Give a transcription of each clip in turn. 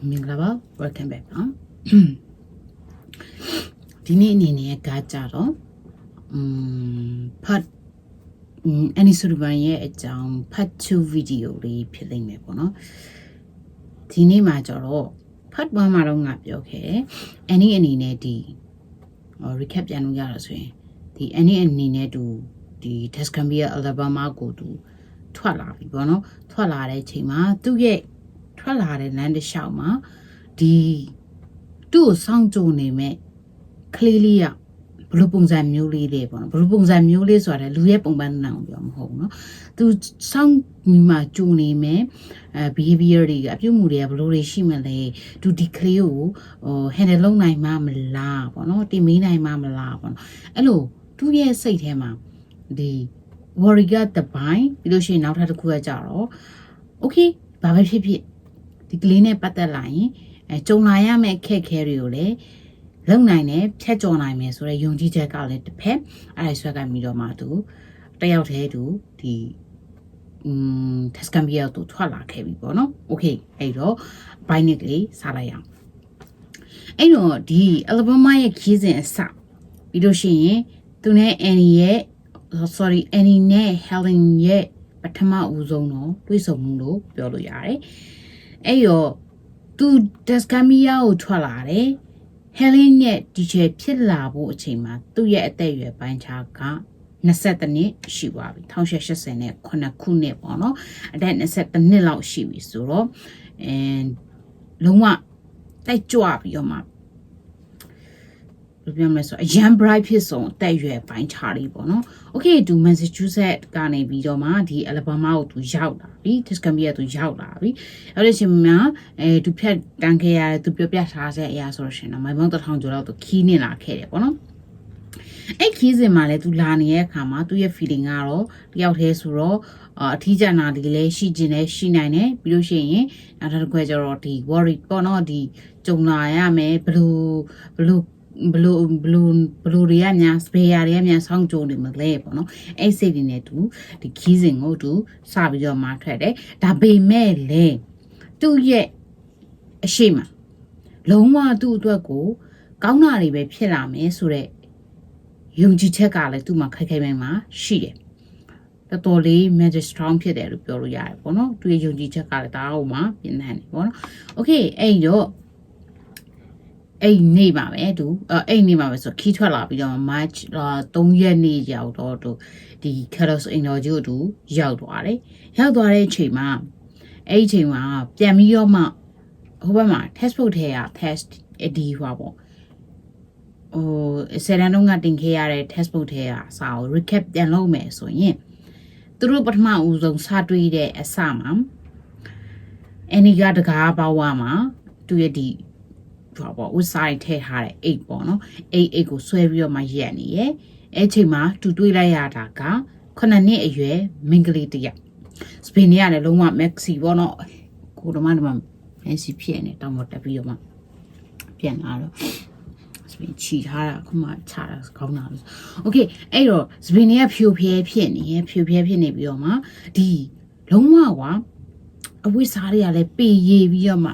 Minglava, welcome back. Dini ini gajaro. Part any sort of a part 2 video re peeling me bono. Dini majoro. Part 1 marong up okay. Any ne di or recap january. The any ne do the Tuscambia Alabama go to Twala bono. Twala chima to ye. ထွက်လာတဲ့လမ်းတစ်လျှောက်မှာဒီသူ့ကိုစောင့်ကြုံနေမဲ့ကလေးလေးကဘလို့ပုံစံမျိုးလေးတွေပေါ့နော်ဘလို့ပုံစံမျိုးလေးဆိုတာလူရဲ့ပုံပန်းနောင်ပြောမဟုတ်ဘူးเนาะသူစောင့်မိမှကြုံနေမဲ့behavior တွေကအပြုတ်မှုတွေကဘလို့တွေရှိမှလဲသူဒီကလေးကိုhandle လုပ်နိုင်မှမလားပေါ့နော်တင်မေးနိုင်မှမလားပေါ့နော်အဲ့လိုသူ့ရဲ့စိတ်ထဲမှာဒီ worry ကတပိုင်းပြီးလို့ရှိရင်နောက်ထပ်တစ်ခုကကြတော့ okay ဘာပဲဖြစ်ဖြစ်ဒီကလေးနဲ့ပတ်သက်လာရင်ကြုံလာရမယ့်ခက်ခဲတွေကိုလည်းလုံနိုင်တယ်ဖြတ်ကျော်နိုင်မယ်ဆိုတဲ့ယုံကြည်ချက်ကလည်းတစ်ဖက်အဲ့ဒါဆွဲကပြီးတော့မှသူတယောက်တည်းသူဒီTuscambia သူထွက်လာခဲ့ပြီပေါ့နော်โอเคအဲ့တော့ဘိုင်းနစ်လေးစားလိုက်အောင်အဲ့တော့ဒီ Alabama ရဲ့ခီးစဉ်အစပြီးလို့ရှိရင်သူနဲ့ Annie နဲ့ Helen ရဲ့ပထမဦးဆုံးတော့တွေ့ဆုံမှုလို့ပြောလို့ရတယ်အဲ့တော့သူ Tuscambia ကိုထွက်လာတယ် Helen နဲ့ဒီချေဖြစ်လာဖို့အချိန်မှာသူ့ရဲ့အသက်အရွယ်ပိုင်းခြားက20နှစ်ရှိပါပြီ1880နဲ့9ခုနှစ်ပေါ့နော်အသက်20နှစ်လောက်ရှိပြီဆိုတော့လုံးဝတိုက်ကြွပြီးတော့မှဘယ်ပြောမလဲဆိုအရန် bright ဖြစ်ဆုံးအသက်အရွယ်ပိုင်းခြားလေးပေါ့နော် okay သူ Massachusetts ကနေပြီးတော့မှဒီ Alabama ကိုသူရောက်လာပြီ Tuscambia သူရောက်လာပြီအဲ့ဒီအချိန်မှာသူဖြတ်တန်းခဲ့ရသူပြောပြထားတဲ့အရာဆိုလို့ရှိရင်တော့မိုင်ပေါင်း1000ကျော်လောက်သူခီးနေလာခဲ့တယ်ပေါ့နော်အဲ့ခီးစဉ်မှာလည်းသူလာနေတဲ့အခါမှာသူ့ရဲ့ feeling ကတော့တယောက်တည်းဆိုတော့အထီးကျန်တာဒီလည်းရှိခြင်းနဲ့ရှိနိုင်တယ်ပြီးလို့ရှိရင်နောက်တစ်ခါကျတော့ဒီ worry ပေါ့နော်ဒီကြုံလာရမယ်ဘလို့တွေကများစပယ်ယာတွေကများဆောင်းကြိုးနေမလဲပေါ့နော်အဲ့စိတ်တွေနဲ့သူဒီခီးစဉ်ကိုသူစပြီးတော့မှထွက်တယ်ဒါပေမဲ့လေသူ့ရဲ့အရှိမလုံးဝသူ့အတွက်ကိုကောင်းတာတွေပဲဖြစ်လာမယ်ဆိုတော့ယုံကြည်ချက်ကလည်းသူ့မှာခိုင်ခိုင်မာမာရှိတယ်တော်တော်လေး magic strong ဖြစ်တယ်လို့ပြောလို့ရတယ်ပေါ့နော်သူရဲ့ယုံကြည်ချက်ကလည်းဒါအောင်မှပြင်းထန်တယ်ပေါ့နော် okay အဲ့တော့အဲ့နေပါပဲသူအဲ့နေပါပဲဆိုခီးထွက်လာပြီးတော့ March 3ရက်နေ့ရောက်တော့သူဒီ Carlos အိမ်တော်ကြီးကိုသူရောက်သွားတယ်ရောက်သွားတဲ့အချိန်မှာအဲ့ဒီအချိန်မှာပြန်ပြီးတော့မှဟိုဘက်မှာ textbook ထဲက test ဒီဟွာပေါ့ဆယ်တန်းလုံးကတင်ခဲ့ရတဲ့ textbook ထဲကစာကို recap ပြန်လုပ်မယ်ဆိုရင်သူတို့ပထမဦးဆုံးစတွေ့တဲ့အစမှာAnnie ကတကားပေါဝါမှာသူရဲ့ဒီပေါ့ဥစားထဲထားတဲ့အိတ်ပေါ့နော်အိတ်ကိုဆွဲပြီးတော့မှရက်နေရဲ့အဲ့ချိန်မှာသူတွေးလိုက်ရတာက9နှစ်အရွယ်မိန်းကလေးတစ်ယောက်စပင်နေရတယ်လုံးဝမက်ဆီပေါ့နော်ကိုတော့မှမက်ဆီဖြစ်နေတောင်းတော့တက်ပြီးတော့မှပြန်လာတော့စပင်ချီထားတာခုမှချတာကောင်းတာလို့โอเคအဲ့တော့စပင်တွေကဖြိုဖျဲဖြစ်နေပြီးတော့မှဒီလုံးဝကအဝိစားတွေကလည်းပေရပြီးတော့မှ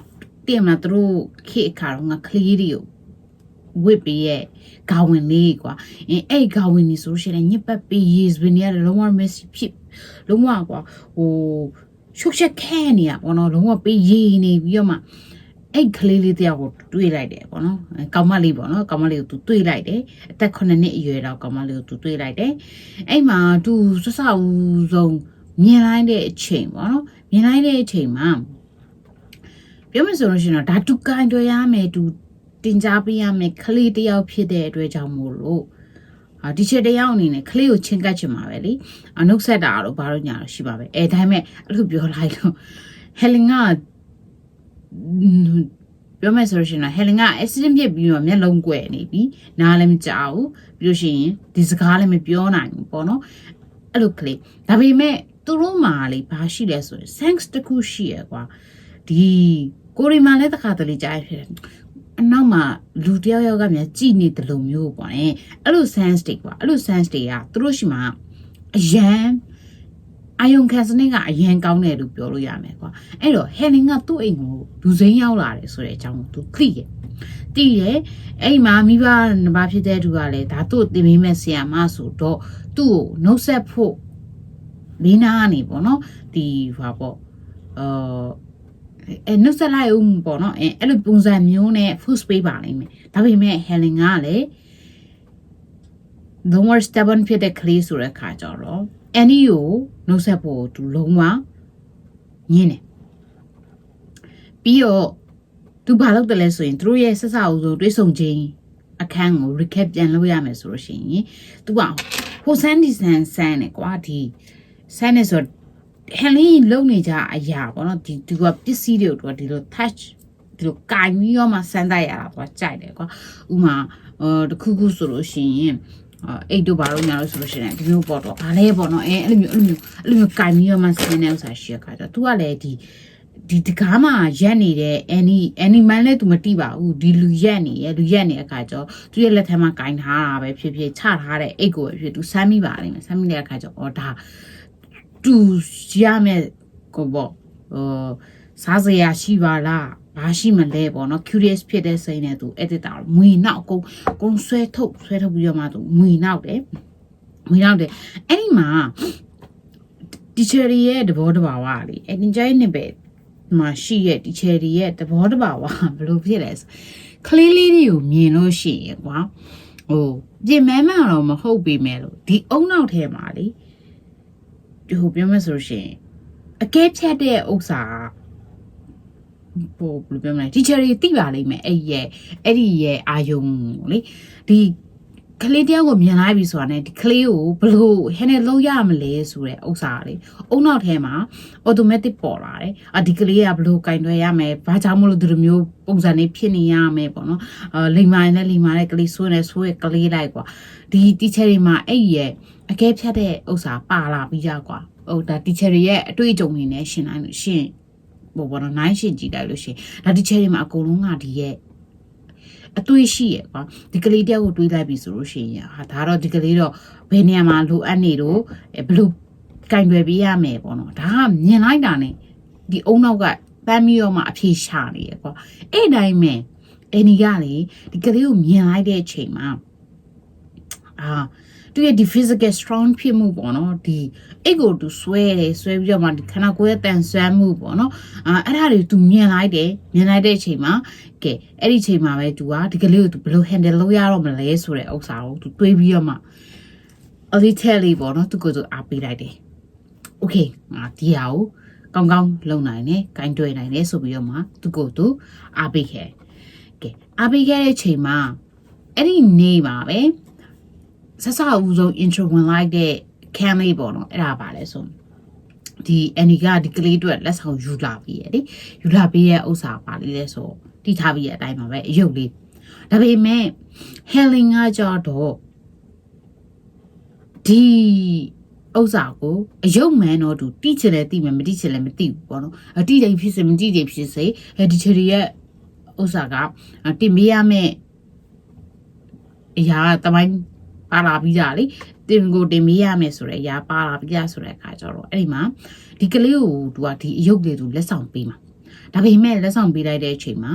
တင်မလားသူတို့ခေအခါတော့ငါကလေးတွေကိုဝစ်ပြီးရဲ့ဂါဝင်လေးကွာအဲ့ဂါဝင်နေဆိုရှင်ညစ်ပတ်ပြီးရေးစပင်နေရလုံးဝမက်ဆီဖြစ်လုံးဝကွာဟိုရှုပ်ချက်ခဲနေရပေါ့နော်လုံးဝပြီးရေးနေပြီးတော့မှအဲ့ကလေးလေးတယောက်ကိုတွေးလိုက်တယ်ပေါ့နော်ကောင်မလေးပေါ့နော်ကောင်မလေးကိုသူတွေးလိုက်တယ်အသက်9နှစ်အရွယ်တော့ကောင်မလေးကိုသူတွေးလိုက်တယ်အဲ့မှာသူစစဦးဆုံးမြင်လိုက်တဲ့အချိန်ပေါ့နော်မြင်လိုက်တဲ့အချိန်မှာပြောမယ်ဆိုလို့ရှိရင်တော့ဒါတူကိုင်းတွေ့ရမယ်တူတင် जा ပေးရမယ်ကလေးတယောက်ဖြစ်တဲ့အတွက်ကြောင့်မို့လို့ဒီချက်တယောက်အနေနဲ့ကလေးကိုချင်းကပ်ချင်ပါပဲလေနှုတ်ဆက်တာတော့ဘာလို့ညာတော့ရှိပါပဲဒါပေမဲ့အဲ့လိုပြောလိုက်တော့ Helen ကပြောမယ်ဆိုလို့ရှိရင် Helen က accident ဖြစ်ပြီးတော့မျက်လုံးကွယ်နေပြီနားလည်းမကြောက်ဘူးပြီးလို့ရှိရင်ဒီစကားလည်းမပြောနိုင်ဘူးပေါ့နော်အဲ့လိုကလေးဒါပေမဲ့သူတို့မှာလေဘာရှိလဲဆိုရင် thanks တခုရှိရကွာဒီကိုရီမာလည်းတခါတလေကြားဖြစ်တယ်အနောက်မှာလူတယောက်ကမြန်ကြည်နေတယ်လို့မျိုးပေါ့အဲ့လို sense တွေကွာအဲ့လို sense တွေကသူတို့ရှိမှာအရန် အာယုံခံစနစ်ကအရင်ကောင်းတယ်လို့ပြောလို့ရမယ်ကွာအဲ့တော့ဟယ်လင်ကသူ့အိမ်ကိုလူစိမ်းရောက်လာတယ်ဆိုတဲ့အကြောင်းကိုသူသိတယ်အဲ့မှာမိဘနှစ်ပါးဖြစ်တဲ့သူကလည်းဒါသူ့တင်ပေးမဲ့ဆရာမဆိုတော့သူ့ကိုနှုတ်ဆက်ဖို့မိနာကနေပေါ့နော်ဒီဟာပေါ့နှုတ်ဆက်လိုက်ဦးပေါ့နော်အဲ့လိုပုံစံမျိုးနဲ့ full space ပါလိမ့်မယ်ဒါပေမဲ့ Helen ကလည်း the more stubborn ဖြစ်တဲ့ကလေးဆိုတဲ့ခါကျတော့ Annie ကိုနှုတ်ဆက်ဖို့သူလုံးဝညင်းတယ်ပြီးတော့သူဘာလုပ်တယ်လဲဆိုရင်သူတို့ရဲ့ဆက်ဆံအောင်ဆိုတွေးဆုံခြင်းအခန်းကို recap ပြန်လုပ်ရမယ်ဆိုလို့ရှိရင်သူကဟိုဆန်းဒီဆန်းနဲ့ကွာဒီဆန်းနေဆိုဟယ်လင်းလုံနေကြအရာပေါ့နော်ဒီသူကပစ္စည်းတွေကိုသူကဒီလို touch ဒီလိုကင်ပြီးတော့မှစမ်းတိုက်ရတာသူကကြိုက်တယ်ကွာဥမာတခုခုဆိုလို့ရှိရင်အိတ်တို့ဘာလို့ညာလို့ဆိုလို့ရှိရင်ဒီမျိုးပေါ့တော့ဗာလဲပေါ့နော်အဲ့လိုမျိုးကင်ပြီးတော့မှစမ်းတဲ့ဥစ္စာရှိရခါကျတော့သူကလည်းဒီတကားမှာရက်နေတဲ့ animal လည်းသူမတိပါဘူးဒီလူရက်နေအခါကျတော့သူရဲ့လက်ထက်မှာကင်ထားတာပဲဖြစ်ဖြစ်ချထားတဲ့အိတ်ကိုပဲဖြစ်သူစမ်းမိပါလိမ့်မယ်စမ်းမိတဲ့အခါကျတော့ဒါတူရမယ်ကိုပေါ့စားစရာရှိပါလားဘာရှိမလဲပေါ့နော် curious ဖြစ်တဲ့စိတ်နဲ့သူ editor မွေနောက်ကုန်းဆွဲထုတ်ပြီးတော့မှသူမွေနောက်တယ်အဲ့ဒီမှာ teacher ရဲ့သဘောတဘာဝလေအင်ဂျင်နေပဲမှာရှိရဲ့ teacher ရဲ့သဘောတဘာဝဘယ်လိုဖြစ်လဲကလေးလေးတွေကိုမြင်လို့ရှိရင်ကွာဟိုပြင်မဲမှတော့မဟုတ်ပေမဲ့လို့ဒီအုံနောက်ထဲမှာလေဟိုပြောမယ်ဆိုလို့ရှိရင်အကဲဖြတ်တဲ့ဥစ္စာဘယ်လိုပြောမလဲ teacher တွေသိပါလိမ့်မယ်အဲ့ဒီရဲ့အာယုံလေဒီကလေးတယောက်ကိုမြင်လိုက်ပြီဆိုတာနဲ့ဒီကလေးကိုဘယ်လိုဟဲ့နဲ့လုံးရမလဲဆိုတဲ့ဥစ္စာလေအုံနောက်ထဲမှာ automatic ပေါ်လာတယ်ဒီကလေးကဘယ်လိုကင်တွယ်ရမယ်ဘာကြောင့်မလို့ဒီလိုမျိုးပုံစံလေးဖြစ်နေရမယ်ပေါ့နော်လိမ်မာတဲ့ကလေးဆိုးရဲ့ကလေးလိုက်ကွာဒီ teacher တွေမှာအဲ့ရဲ့အကဲဖြတ်တဲ့ဥစ္စာပါလာပြီးကြကွာဒါ teacher တွေရဲ့အတွေ့အကြုံတွေနဲ့ရှင်းလိုက်လို့ရှင်းဘောနော်နိုင်ရှင်းကြည့်လိုက်လို့ရှင်းဒါ teacher တွေမှာအကုန်လုံးကဒီရဲ့အတွေ့ရှိရကွာဒီကလေးတယောက်ကိုတွေးလိုက်ပြီဆိုလို့ရှိရင်ဒါတော့ဒီကလေးတော့ဘယ်နေရာမှာလိုအပ်နေတော့ဘလို့ကင်တွယ်ပေးရမယ်ပေါ့နော်ဒါကမြင်လိုက်တာ ਨੇ ဒီအုံနောက်ကပန်းပြီးတော့မှအဖြေရှာနေရကွာအဲ့တိုင်းပဲအနီကလေဒီကလေးကိုမြင်လိုက်တဲ့အချိန်မှာသူရဲ့ဒီ physical strong ဖြစ်မှုပေါ့နော်ဒီအိတ်ကိုသူဆွဲပြီးတော့မှဒီခန္ဓာကိုယ်ရဲ့တန်ဆွမ်းမှုပေါ့နော်အဲ့ဒါတွေသူမြင်လိုက်တဲ့အချိန်မှာကဲအဲ့ဒီအချိန်မှာပဲသူကဒီကလေးကိုသူဘယ်လို handle လုပ်ရတော့မလဲဆိုတဲ့ဥစ္စာကိုသူတွေးပြီးတော့မှအလေးထက်လေးပေါ့နော်သူကိုသူအားပေးလိုက်တယ် okay ဒီဟာကိုကောင်းလုပ်နိုင်တယ်ဂိုင်းတွေ့နိုင်တယ်ဆိုပြီးတော့မှသူကိုသူအားပေးခဲ့ကဲအားပေးခဲ့တဲ့အချိန်မှာအဲ့ဒီနေ့မှာပဲဆက်စအဦးဆုံး intro ဝင်လိုက်တဲ့ cam လေးပေါ့နော်အဲ့ဒါပါလဲဆိုဒီ Annie ကဒီကလေးအတွက်လက်ဆောင်ယူလာပြီးရလေယူလာပြီးရဲ့ဥစ္စာပါလေးလဲဆိုတိထားပြီးရဲ့အတိုင်းပါပဲအယုတ်လေးဒါပေမဲ့ Helen ကကြတော့ဒီဥစ္စာကိုအယုတ်မှန်တော့သူတိချင်လဲတိမယ်မတိချင်လဲမတိဘူးပေါ့နော်အတိတိုင်းဖြစ်စေမတိတိုင်းဖြစ်စေဒီချရီရဲ့ဥစ္စာကတင်ပေးရမယ့်အရာတမိုင်းပါလာပြီးကြလေတင်ကိုတင်မေးရမယ်ဆိုတဲ့အရာပါလာပြီးကြဆိုတဲ့အခါကျတော့အဲ့ဒီမှာဒီကလေးကိုသူကဒီအယုတ်လေးသူလက်ဆောင်ပေးမှာဒါပေမဲ့လက်ဆောင်ပေးလိုက်တဲ့အချိန်မှာ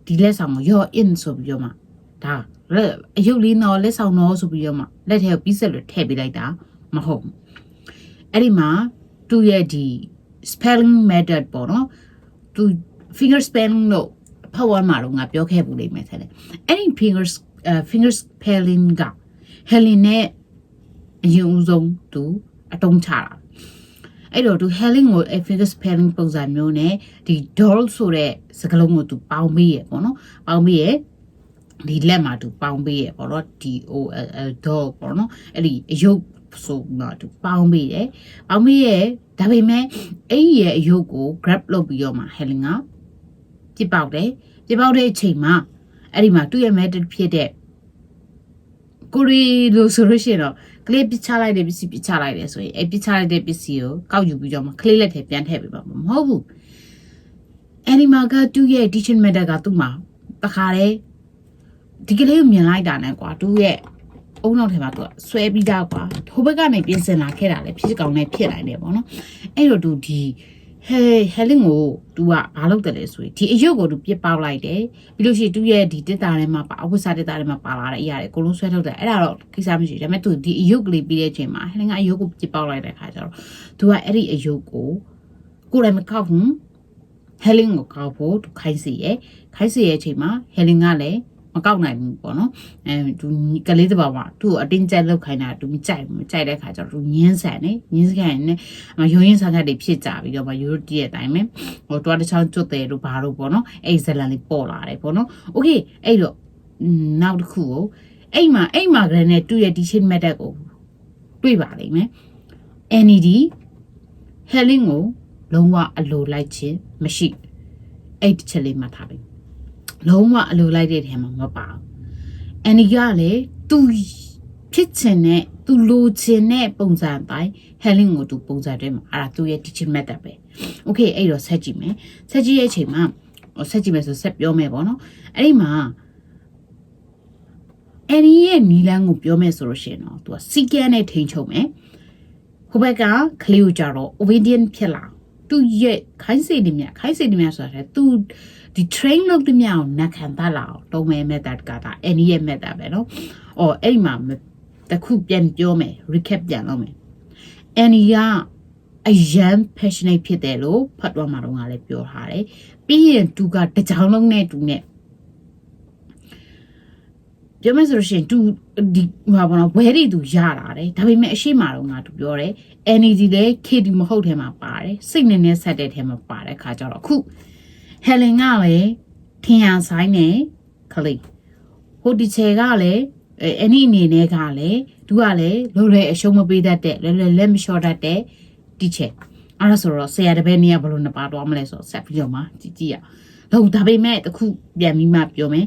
ဒီလက်ဆောင်ကို your in ဆိုပြီးတော့မှဒါအယုတ်လေးတော့လက်ဆောင်တော့ဆိုပြီးတော့မှလက်ထဲကိုပြီးဆက်လို့ထည့်ပေးလိုက်တာမဟုတ်ဘူးအဲ့ဒီမှာသူ့ရဲ့ဒီ spelling method ပေါ့နော်သူ finger spelling လို့ဖတ်ဝမ်းမှာတော့ငါပြောခဲ့ဘူးလိမ့်မယ်တဲ့အဲ့ဒီ finger spelling ကHelen နဲ့အရင်ဦးဆုံးသူအတုံးချတာအဲ့တော့သူ Helen ကို finger spelling ပုံစံမျိုးနဲ့ဒီ doll ဆိုတဲ့စကားလုံးကိုသူပေါင်းပေးရပေါ့နော်ပေါင်းပေးရဒီလက်မှာသူပေါင်းပေးရပေါ့နော် doll doll ပေါ့နော်အဲ့ဒီအယုတ်ဆိုတော့သူပေါင်းပေးတယ်ပေါင်းပေးရဒါပေမဲ့အဲ့ဒီရဲ့အယုတ်ကို grab လုပ်ပြီးတော့မှ Helen ကပြစ်ပေါက်တဲ့အချိန်မှာအဲ့ဒီမှာသူ့ရဲ့ method ဖြစ်တဲ့ကိုရီလို့ဆိုလို့ရှိရင်တော့ကလေးပြစ်ချလိုက်တဲ့ပစ္စည်းပြစ်ချလိုက်တယ်ဆိုရင်အဲ့ပြစ်ချလိုက်တဲ့ပစ္စည်းကိုကောက်ယူပြီးတော့မှကလေးလက်ထဲပြန်ထည့်ပေးပါမဟုတ်ဘူးအဲ့ဒီမှာကသူ့ရဲ့ teaching method ကသူ့မှာတခါတည်းဒီကလေးကိုမြင်လိုက်တာနဲ့ကွာသူ့ရဲ့ အုံနောက်ထဲမှာသူကဆွဲပြီးသားကွာဟိုဘက်ကနေပြင်ဆင်လာခဲ့တာလေဖြစ်ကောင်နဲ့ဖြစ်နိုင်တယ်ပေါ့နော်အဲ့တော့သူဒီဟဲလင်းကို तू ကဘာလုပ်တယ်လဲဆိုရင်ဒီအယုတ်ကို तू ပြစ်ပေါက်လိုက်တယ်ပြီးလို့ရှိရင် तू ရဲ့ဒီတစ်တာထဲမှာပါအဝိစာတစ်တာထဲမှာပါလာတဲ့အရာတွေအကုန်လုံးဆွဲထုတ်တယ်အဲ့ဒါတော့ကိစ္စမရှိဘူးဒါပေမဲ့ तू ဒီအယုတ်ကလေးပြီးတဲ့အချိန်မှာဟဲလင်းကအယုတ်ကိုပြစ်ပေါက်လိုက်တဲ့ခါကျတော့ तू ကအဲ့ဒီအယုတ်ကိုကိုယ်တိုင်မကောက်ဘူးဟဲလင်းကိုကောက်ဖို့ तू ခိုင်းစီရဲ့အချိန်မှာဟဲလင်းကလည်းမကောက်နိုင်ဘူးပေါ့နော်သူကလေးတစ်ပါးမှာသူ့ကိုအတင်းကျပ်လောက်ခိုင်းတာသူမကြိုက်တဲ့ခါကျတော့သူညင်းဆန်နေညင်းစကန်နဲ့ရုံရင်းဆန်ခတ်တွေဖြစ်ကြပြီးတော့ယူရိုတီရဲ့အတိုင်းပဲဟိုတွားတစ်ချောင်းကျွတ်တယ်လို့ဘာလို့ပေါ့နော်အဲ့ဇလန်လေးပေါ်လာတယ်ပေါ့နော်โอเคအဲ့တော့နောက်တစ်ခုကိုအိမ်မှာကလေးနဲ့သူ့ရဲ့ဒီချင်းမက်တက်ကိုတွေ့ပါလိမ့်မယ် NED ဟဲလင်းကိုလုံးဝအလိုလိုက်ခြင်းမရှိအဲ့တစ်ချက်လေးမှတ်ထားပြီလုံးဝအလိုလိုက်တဲ့ထဲမှာမပါဘူး။အန်နီကလည်းသူဖြစ်ချင်တဲ့သူလိုချင်တဲ့ပုံစံတိုင်းဟဲလင်းကိုသူပုံစံတွေမှာအဲ့ဒါသူရဲ့ teaching method ပဲ။ Okay အဲ့တော့ဆက်ကြည့်မယ်။ဆက်ကြည့်ရဲ့အချိန်မှာဆက်ကြည့်မယ်ဆိုဆက်ပြောမယ်ပေါ့နော်။အဲ့ဒီမှာအန်နီရဲ့နီလန်းကိုပြောမယ်ဆိုလို့ရှိရင်တော့သူကစီကန်းနဲ့ထိန်ချုံမယ်။ဟိုဘက်ကကလေးကိုကြတော့ obedient ဖြစ်လာသူရဲ့ခိုင်းစေနေမြဆိုတာလေသူဒီ train လုပ်တဲ့မြောင်နခံတလာအောင်တုံးမဲ့ method ကဒါ any method ပဲနော်။အော်အဲ့မှာတခုပြန်ပြောမယ် recap ပြန်လုပ်မယ် any ကအရန် passionate ဖြစ်တယ်လို့ဖတ်တော့မှာတော့ငါလည်းပြောထားတယ်။ပြီးရင်သူကတကြောင်လုံးနဲ့သူနဲ့ပြောမယ်ဆိုလို့ရှိရင်သူဒီဟာပေါ့နော်ဘွဲတွေသူရလာတယ်ဒါပေမဲ့အရှိမတော့ငါသူပြောတယ် energy လည်း KD မဟုတ်ထဲမှာပါတယ်စိတ်နဲ့ဆက်တဲ့ထဲမှာပါတဲ့ခါကျတော့အခုဟဲလင်ကလည်းထင်ရဆိုင်နဲ့ခလေးဟိုဒီချေကလည်းအဲ့ဒီအနေနဲ့ကလည်းသူကလည်းလိုလေအရှုံးမပေးတတ်တဲ့လက်မလျှော့တတ်တဲ့ဒီချေအဲ့ဒါဆိုတော့ဆရာတပည့်နေရဘလို့နှစ်ပါတော့မလဲဆိုဆက်ပြီးတော့မှကြည့်ရတော့ဒါပေမဲ့တခုပြန်ပြီးမှပြောမယ်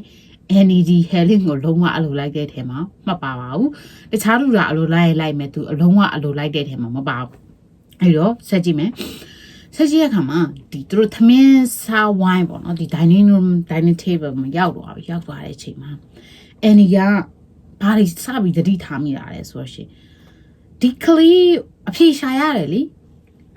NED ဟဲလင်းကိုလုံးဝအလိုလိုက်တဲ့ထဲမှာမပါပါဘူးတခြားလူကအလိုလိုက်မယ်သူအလုံးဝအလိုလိုက်တဲ့ထဲမှာမပါဘူးအဲ့တော့ဆက်ကြည့်မယ်ဆက်ကြည့်ရခါမှာဒီသူတို့သမင်းစားဝိုင်းပေါ့နော်ဒီ dining table မှာရောက်သွားတဲ့အချိန်မှာNED ကဘာတွေစပြီးတတိထားမိတာလဲဆိုတော့ရှင်ဒီကလေးအဖြေရှာရတယ်လေ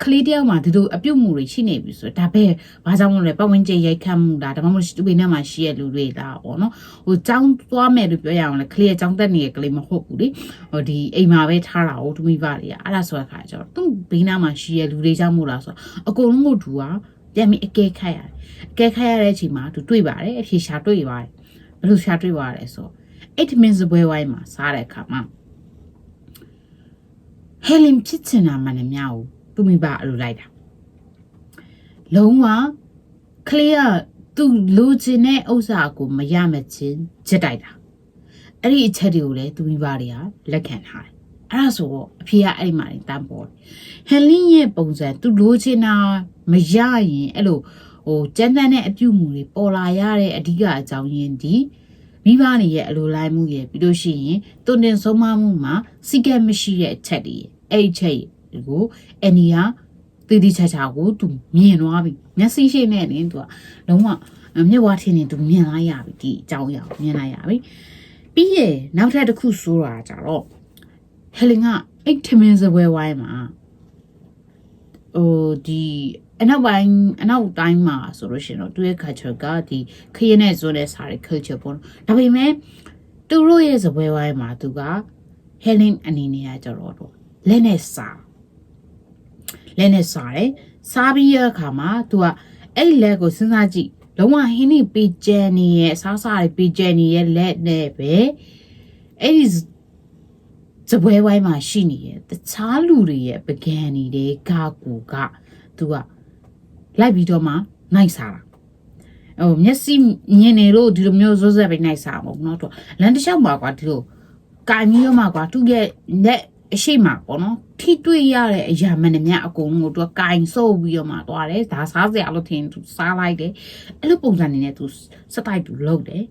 ကလေးတယောက်မှာဒီလိုအပြုတ်မှုတွေရှိနေပြီဆိုတော့ဒါပဲဘာကြောင့်လဲပတ်ဝန်းကျင်ရိုက်ခတ်မှုဒါမှမဟုတ်သူ့ဘေးနဲ့မှာရှိရလူတွေဒါပေါ့နော်ဟိုចောင်းသွားမယ်လို့ပြောရအောင်လေကလေးကចောင်းတက်နေတဲ့ကလေးမဟုတ်ဘူးလေဟိုဒီအိမ်မှာပဲထားတာဟုတ်သူမိဘတွေကအဲ့ဒါဆိုတဲ့ခါကျတော့သူ့ဘေးနားမှာရှိရလူတွေကြောင့်မို့လားဆိုတော့အကုန်လုံးကိုသူကပြန်ပြီးအကဲခတ်ရတဲ့အချိန်မှာသူတွေ့ပါတယ်အဖြေရှာတွေ့ပါတယ်ဘယ်လိုရှာတွေ့ပါလဲဆိုတော့8 minutes ဘွဲဝိုင်းမှာစားတဲ့အခါမှာဟဲလင်ဖြစ်ချင်တာမှန်တယ်များဘူးသူမိဘအလိုလိုက်တာလုံးဝကလေးကသူလိုချင်တဲ့ဥစ္စာကိုမရမချင်းချက်တိုက်တာအဲ့ဒီအချက်တွေကိုလည်းသူမိဘတွေကလက်ခံထားတယ်အဲ့ဒါဆိုတော့အဖေကအဲ့ဒီမှာတန်းပေါ်ဟယ်လင်းရဲ့ပုံစံသူလိုချင်တာမရရင်အဲ့လိုဟိုကျန်းတန်းတဲ့အပြုတ်မှုတွေပေါ်လာရတဲ့အဓိကအကြောင်းရင်းဒီမိဘတွေရဲ့အလိုလိုက်မှုရဲ့ပြီးလို့ရှိရင်တုန်တင်ဆုံးမမှုမှာစိတ်ကမရှိတဲ့အချက်တွေအဲ့ဒီချက်ကိုအန်နီယာတည်တည်ချာချာကိုသူမြင်သွားပြီမျက်စိရှိနဲ့နင်းသူကလုံးဝမျက်ဝါးထင်းနေသူမြင်လာရပြီဒီအကြောင်းအရာမြင်လာရပြီပြီးရင်နောက်ထပ်တစ်ခုဆိုးတာကြတော့ဟယ်လင်ကအိတ်ထမင်းစပွဲဝိုင်းမှာဟိုဒီအနောက်တိုင်းမှာဆိုလို့ရှိရင်တော့သူရဲ့ culture ကဒီခရနဲ့ဇွန်နဲ့စားတဲ့ culture ပေါ့ဒါပေမဲ့သူတို့ရဲ့စပွဲဝိုင်းမှာသူကဟယ်လင်အနေနဲ့ကကြတော့လက်နဲ့စားတယ်စားပြီးရခါမှာသူကအဲ့လက်ကိုစဉ်းစားကြည့်လုံးဝဟင်းနေပေးကြံနေရဲ့စားတွေပေးကြံနေရဲ့လက်နဲ့ပဲအဲ့ဒီစပွဲဝိုင်းမှာရှိနေရဲ့တခြားလူတွေရဲ့ပကံနေတဲ့ကာကူကသူကလိုက်ပြီးတော့မှနိုင်စားတာဟိုမျက်စိမြင်နေလို့ဒီလိုမျိုးဇွတ်ဇက်ပဲနိုင်စားမှာပေါ့နော်သူလမ်းတစ်လျှောက်မှာကွာဒီလိုကာမျိုးရောမှာကွာသူရဲ့လက်အရှိမပေါ့နော်ထိတွေ့ရတဲ့အရာမှန်တယ်များအကုန်လုံးကိုသူကကင်ဆိုးပြီးတော့မှသွားတယ်ဒါစားစရာလို့ထင်သူစားလိုက်တယ်အဲ့လိုပုံစံနေနဲ့သူစတိုက်သူလုပ်တဲ့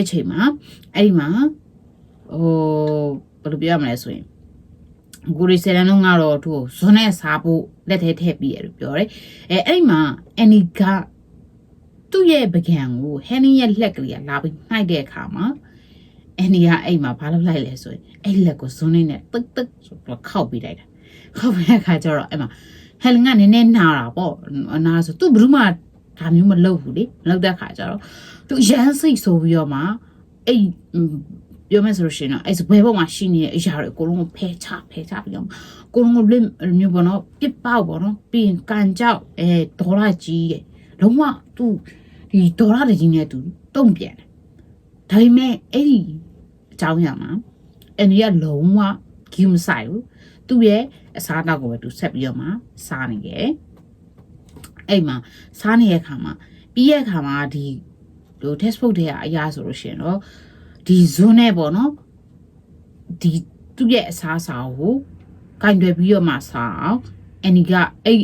အချိန်မှာအဲ့ဒီမှာဟိုဘယ်လိုပြောရမလဲဆိုရင်ကိုရီဆယ်လန်လုံးကတော့သူ့ကိုဇွန်နဲ့စားဖို့လက်ထဲထည့်ပြီးရလို့ပြောတယ်အဲ့ဒီမှာအန်နီကသူ့ရဲ့ပကံကိုဟန်နီရဲ့လက်ကလေးကလာပြီးနှိုက်တဲ့အခါမှာ any အိမ်မှာဘာလို့လိုက်လဲဆိုရင်အဲ့လက်ကိုဇွန်းနေနဲ့ตึกဆိုတော့ခောက်ပေးလိုက်တာခောက်ပေးတဲ့ခါကျတော့အဲ့မှာဟယ်လင်ကနည်းနည်းနာတာပေါ့နာဆိုသူဘယ်သူမှဒါမျိုးမလုပ်ဘူးလေမလုပ်တဲ့ခါကျတော့သူရမ်းစိတ်ဆိုပြီးတော့မှအဲ့ပြောမယ်ဆိုလို့ရှိရင်တော့အဲ့ဘယ်ပေါ်မှာရှိနေတဲ့အရာတွေအကုန်လုံးဖဲချပြီးတော့ကိုလုံးကိုလင်းမျိုးပေါ့နော်ပြစ်ပေါက်ပေါ့နော်ပြီးရင်ကန်ကြောက်ဒေါ်လာကြီးရဲ့လုံးဝသူဒီဒေါ်လာတကြီးနဲ့သူတုံ့ပြန်တယ်ဒါပေမဲ့အဲ့ဒီအကြောင်းရမှာအန်ဒီကလုံးဝဂိမ်းမဆိုင်ဘူးသူ့ရဲ့အစားအသောက်ကိုပဲသူဆက်ပြီးတော့မှစားနေတယ်အဲ့မှာစားနေတဲ့ခါမှာပြီးရဲ့ခါမှာဒီဟို textbook တွေကအရာဆိုလို့ရှိရင်တော့ဒီ zone နဲ့ပေါ့နော်ဒီသူ့ရဲ့အစားအစာကိုကင်တွယ်ပြီးတော့မှစားအောင်အန်ဒီကအဲ့